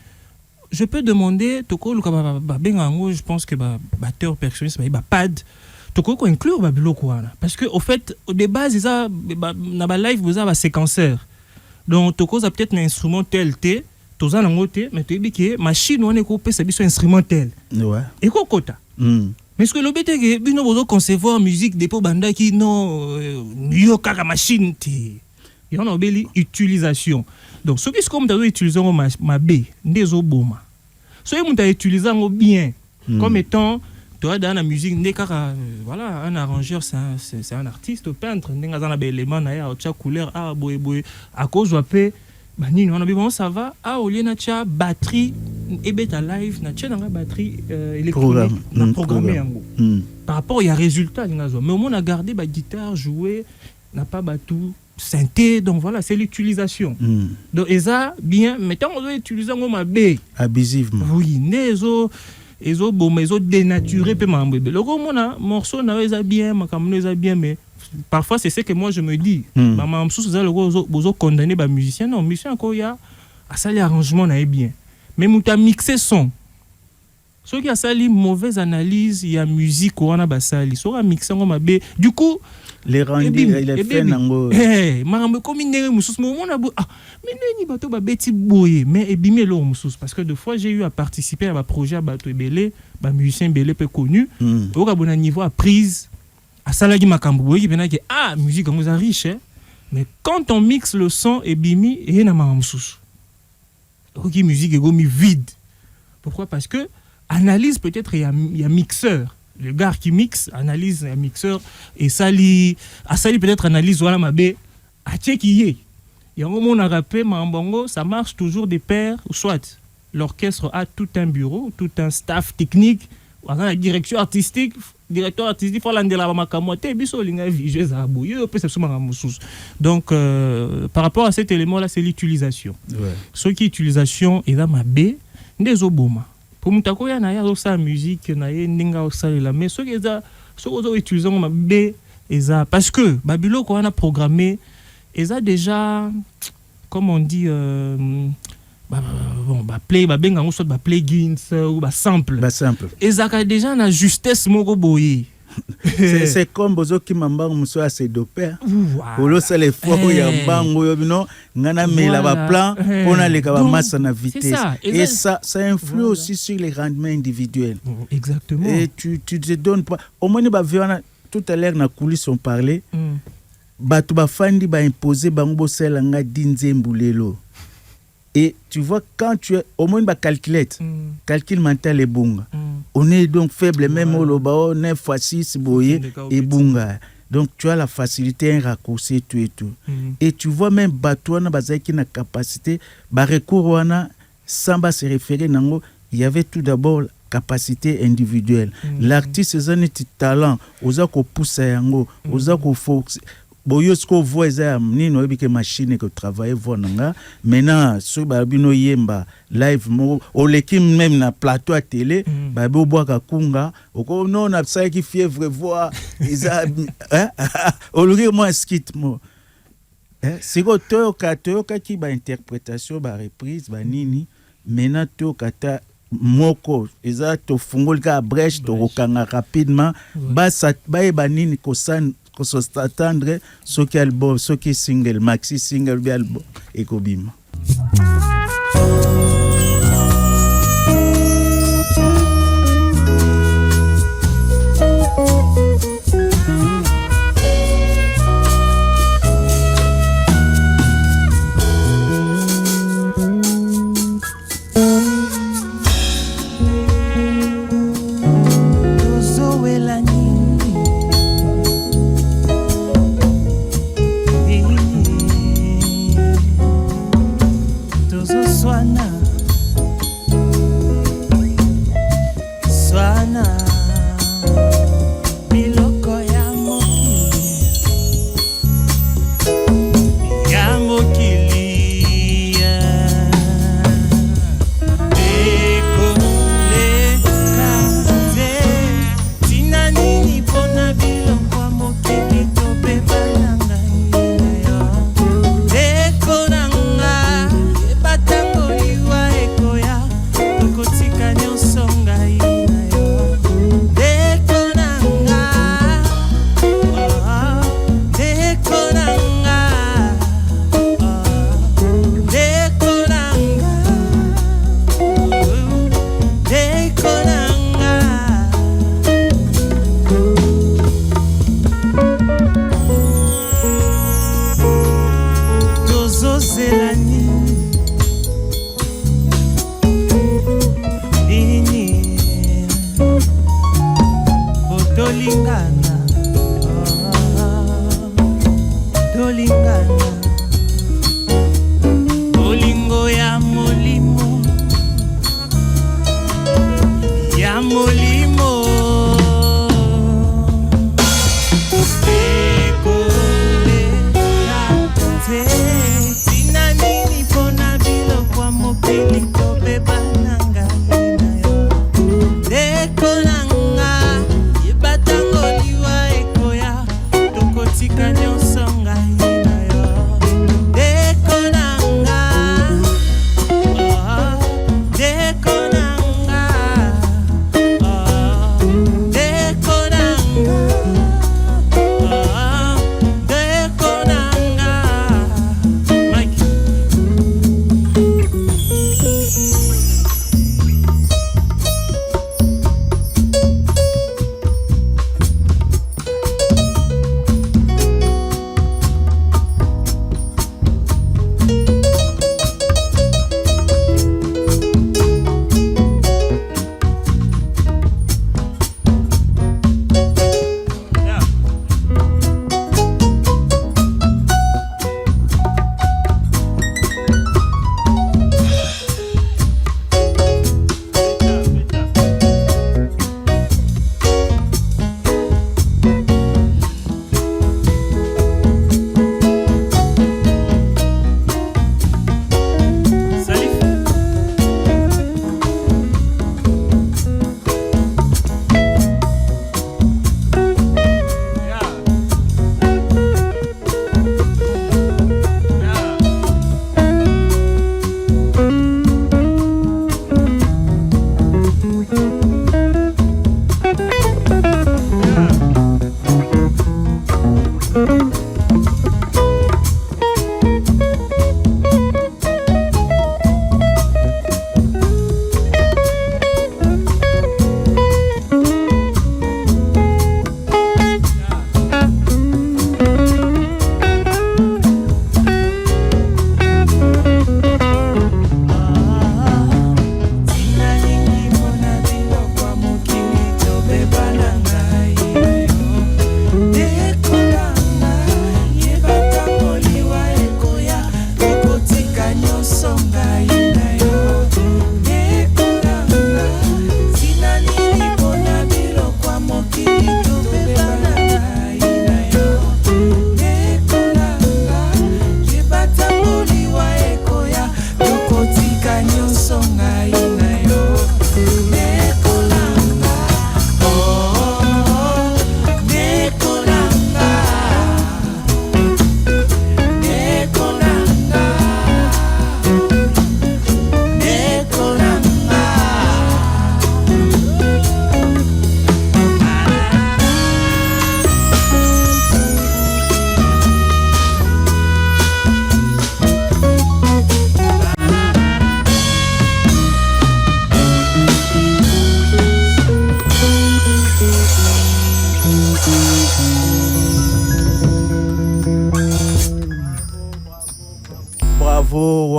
je peux demander toko luka bengango, je pense que batteur percussionniste ba pad toko ko inclure ba biloko wana parce que au fait au de base ça na ba live vous avez séquenceur donc toko ça peut-être un instrument tel té toza nango té mais tu dis que machine on est ko pesa biso instrumental ouais et ko kota mais ce que le bête que bino bozo concevoir musique depuis banda qui non yo kaka machine ti Il y en a une utilisation. Donc, ce qui est comme tu as utilisé ma B, des oboma. Ce qui est utilisé bien, comme étant, tu as dans la musique, voilà, un arrangeur, c'est un artiste, un peintre, il y a un élément, il y a une couleur, à cause de ça va, au lieu de batterie, et bêta live, na batterie électronique, programmée. Par rapport, il y a résultat, mais au moins, on a gardé la guitare, jouer, n'a pas tout. Synthé, donc voilà, c'est l'utilisation. Donc, et ça, bien, maintenant, on doit utiliser un B. Abusivement. Oui, les autres dénaturés, le morceau n'a bien, mais parfois, c'est ce que moi je me dis. Maman, vous avez condamné les musiciens. Non, musicien, il y a un arrangement, bien. Mais vous avez mixé son. Ceux qui ont une mauvaise analyse, il y a musique, on a basali. Ceux qui ont mixé, on a B. Du coup, les rendus, il a fait nango. Parce que deux fois j'ai eu à participer à un projet à bateau belé, un musicien belé peu connu. Au Gabon niveau à prise à salagi makambo qui vient que musique comme ça riche, mais quand on mixe le son et bimi et na mamsous. OK, musique est gomi vide. Pourquoi? Parce que analyse peut-être il y a mixeur. Le gars qui mixe, analyse un mixeur, et sali peut-être analyse, voilà ma bé, à tchékiye. Il y a un moment où on a rappelé, Mambongo, ça marche toujours des pairs, ou soit l'orchestre a tout un bureau, tout un staff technique, la direction artistique, directeur artistique, il faut l'endre la makamote, biso linga vigé za bouillé, peut se soumettre à moussous. Donc, par rapport à cet élément-là, c'est l'utilisation. Ce qui est utilisation, et là ma bé, des oboma. Pour mutako ya na ya sa musique na ye ninga osalela mais ce que utilisons ma B eza parce que babilo ko on a programmé eza déjà comme on dit play benga on soit plugins ou sample eza ka déjà na justesse moko boye. C'est comme bozo ki mambango muso assez dopé. Olo sale foko ya mbango yo bino ngana mela ba plan pona le ka ba masse na vitesse. Et ça influe aussi sur les rendements individuels. Exactement. Et tu te donnes pas au moins ba viona tout à l'heure na coulisses on parlait. Batu ba fandi ba imposer bango bo sela nga dinzembulelo. Et tu vois, quand tu es au moins calcul mental est bon. On est donc faible, même au loba, 9 fois 6, boye et bunga. Donc tu as la facilité, un raccourci, tout et tout. Et tu vois même Batouana Bazaki na capacité, Barekourouana, sans se référer, il y avait tout d'abord capacité individuelle. L'artiste, c'est un talent, osa ko poussa yango, osa ko fox. Boyo ce qu'on voit ça ni no bi que machine que travailler vonanga maintenant so ba bino yemba live mo o l'équipe même na plateau à télé ba bo bois ka kunga o non na ça qui fièvre voir isa o lugir moi skit mo c'est que to ka ki ba interprétation ba reprise ba nini maintenant to kata moko isa to fungol ka brèche to kanga rapidement ba ça ba nini ko san qu'on s'attendre ce qui album, ce qui single, maxi single, bien album et Kobima.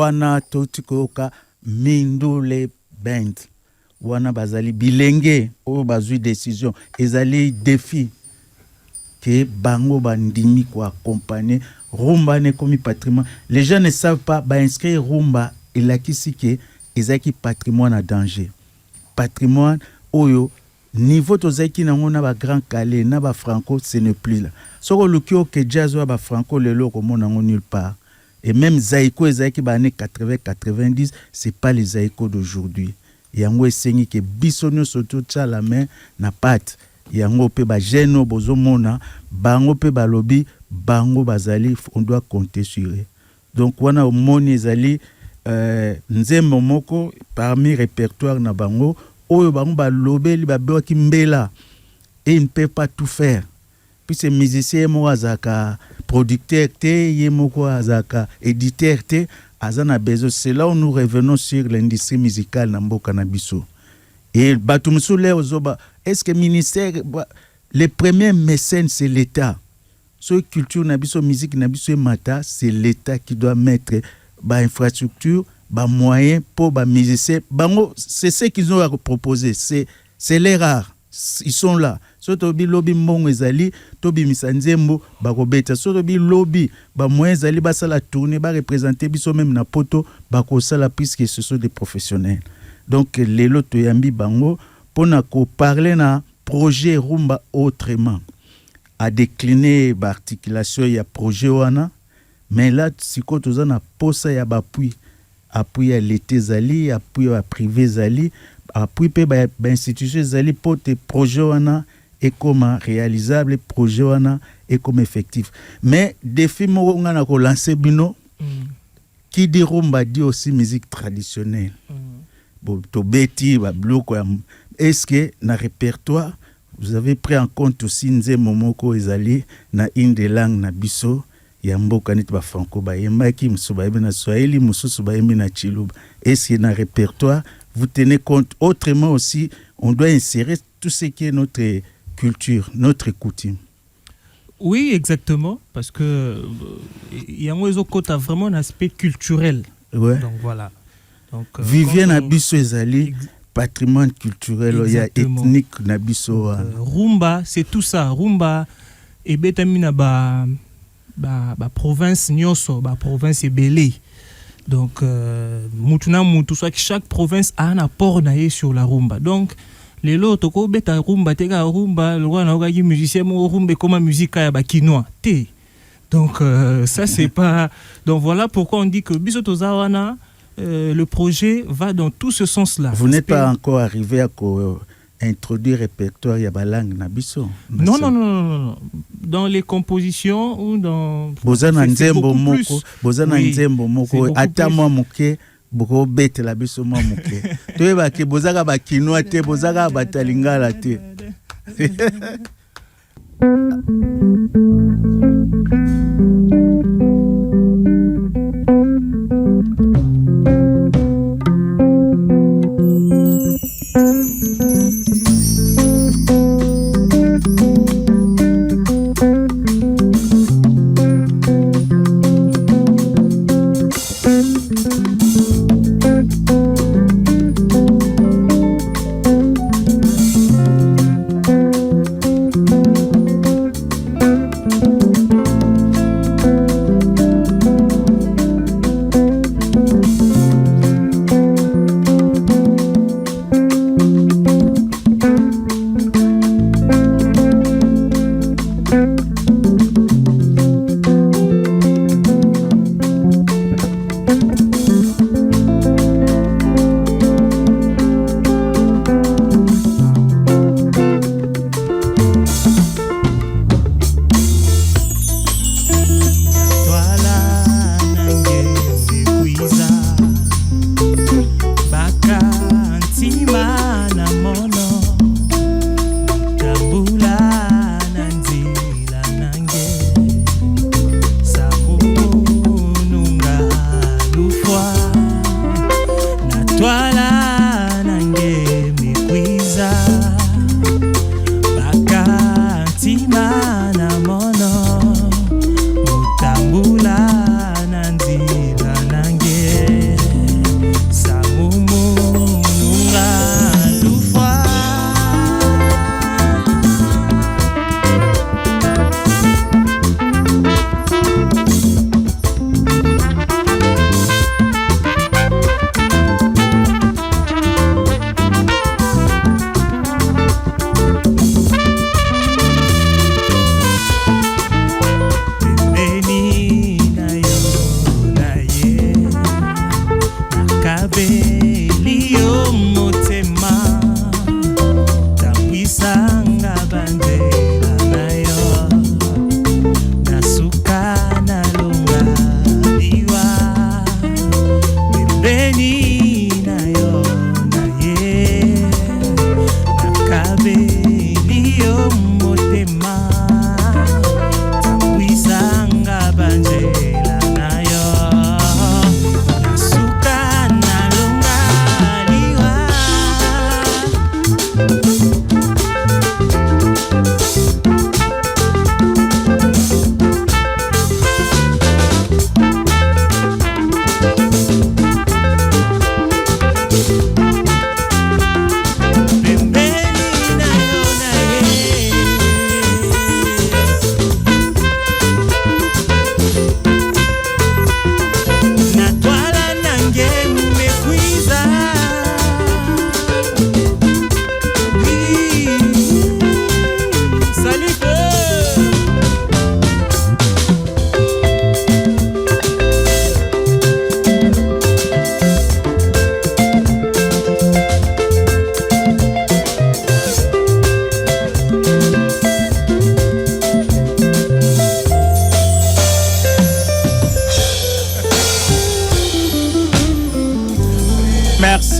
wana totikoka Mindule Band wana bazali bilenge o bazui décision ezali défi que bango bandimi ko accompagner rumba ne comme patrimoine. Les gens ne savent pas ba inscrire rumba elakisi ke ezaki patrimoine à danger. Patrimoine oyo niveau tozaki nango na ba grand calais na ba franco ce n'est plus là. Soko lukio ke jazz wa ba franco lelo comme nango nulle part. Et même zaïko ezaki ba années 80 90, c'est pas les zaïko d'aujourd'hui. Yango esengi ke bisono soto tcha la main na patte. Yango pe ba geno bozomona bango pe balobi bango bazali on doit compter sur eux. Donc wana omoni ezali nzembo moko parmi répertoire na bango oyo bango balobeli babewaki mbela et il ne peut pas tout faire. Puis ces musiciens mo azaka producteur te yemoko azaka éditeur te azana bezo. C'est là où nous revenons sur l'industrie musicale na mboka na biso. Et batumsule ozoba est-ce que ministère les premiers mécènes c'est l'État. So culture na biso musique na biso mata c'est l'État qui doit mettre ba infrastructure ba moyens pour ba musiciens bango c'est ce qu'ils ont proposé c'est les rares ils sont là. So tobi lobby mbongo ezali tobi misanzembo ba kobeta so tobi lobby ba moyens ezali ba sala tourner ba représenter biso même na poto ba ko sala puisque ce sont des professionnels. Donc les loto yambi bango pona ko parler na projet rumba autrement à décliner ba articulation ya projet wana mais là siko tozana posa ya ba appui à l'été zali appui à privé zali appui pe ba institution zali pour te projet wana et comme réalisable projet wana et comme effectif. Mais défi mo ngana ko lancer bino qui dit rumba dit aussi musique traditionnelle. Bon to beti ba bloko est-ce que na répertoire vous avez pris en compte aussi nzembo moko ezali na une des langues na biso ya mboka neti ba franco ba yembaki musuba na swahili mususu ba na chiluba. Est-ce que na répertoire vous tenez compte autrement aussi on doit insérer tout ce qui est notre culture, notre coutume. Oui, exactement, parce que il y a vraiment un aspect culturel. Ouais. Donc voilà. Donc Vivienne Abisso ezali patrimoine culturel ya ethnique na biso. Rumba, c'est tout ça. Rumba et betamina ba province nyoso, ba province ebele. Donc mutuna mutu soit chaque province a un apport naé sur la rumba. Donc les lots ko beta rumba teka rumba le roi na okaki musicien mo rumba comme musique ya ba kinois té. Donc ça c'est pas. Donc voilà pourquoi on dit que biso tozawana le projet va dans tout ce sens-là. Vous n'êtes pas encore arrivé à introduire répertoire ya balang na biso. Non. Dans les compositions ou dans bozana nzembo moko ata mwa muke boko bete la biso mwa muke. Toyeba ke bozaka ba kinois te bozaka batalingala te.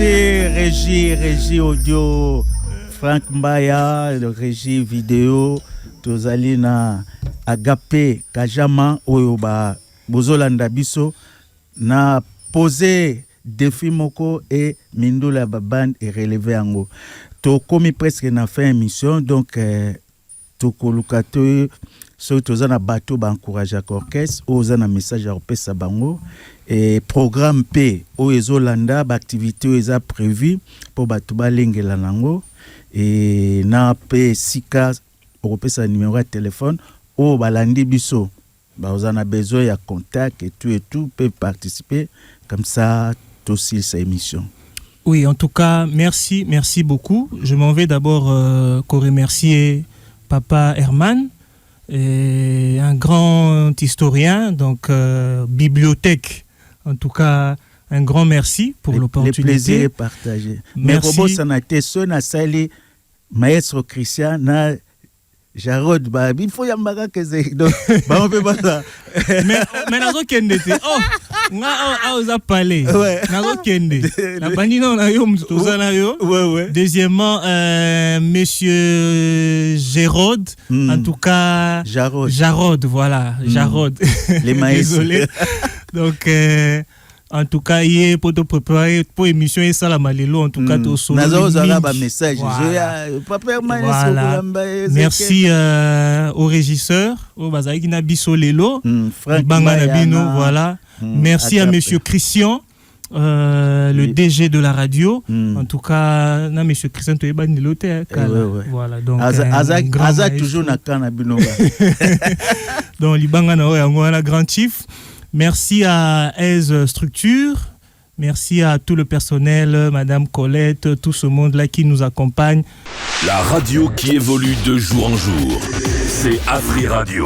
régie audio Frank Mbaya, régie vidéo tozali na Agape Kajama oyo ba bozolanda biso na poser défi moko et Mindula Baban et relevé yango. To komi presque na fin émission donc to kolukato so tozana bato ba encourager orchestre ozana message à opesa bango et programme P o ezolanda ba activité eza prévu pour bato balengela nango et na P sika opesa numéro de téléphone o balandi biso ba ozana besoin ya contact et tout peut participer comme ça aussi cette émission. Oui, en tout cas, merci beaucoup. Je m'en vais d'abord remercier Papa Herman, un grand historien, donc bibliothèque. En tout cas, un grand merci pour l'opportunité. Le plaisir est partagé. Merci. Mais ça n'a été son à sali maestro Christian na Jarod il faut yambaka que c'est donc on peut pas ça. Mais nazo kende te. Oh, nga oza parler. Nazo kende. La bandino na yo mtoza na yo. Ouais. Deuxièmement monsieur Gérard, en tout cas Jarod, voilà, Jarod. Les maïs. Désolé. Donc en tout cas, hier pour te préparer pour l'émission et ça la malelo en tout cas au son. Message. Voilà. Merci au régisseur au Bazaki Nabiso Lelo, Frank Banganabino, voilà. Merci à monsieur Christian. Le DG de la radio, en tout cas, na monsieur Christian Toyeba Nilote, voilà. Donc Aza toujours na kanabino. Donc libanga na yango na grand chief. Merci à Aise Structure, merci à tout le personnel, Madame Colette, tout ce monde-là qui nous accompagne. La radio qui évolue de jour en jour, c'est Afri Radio.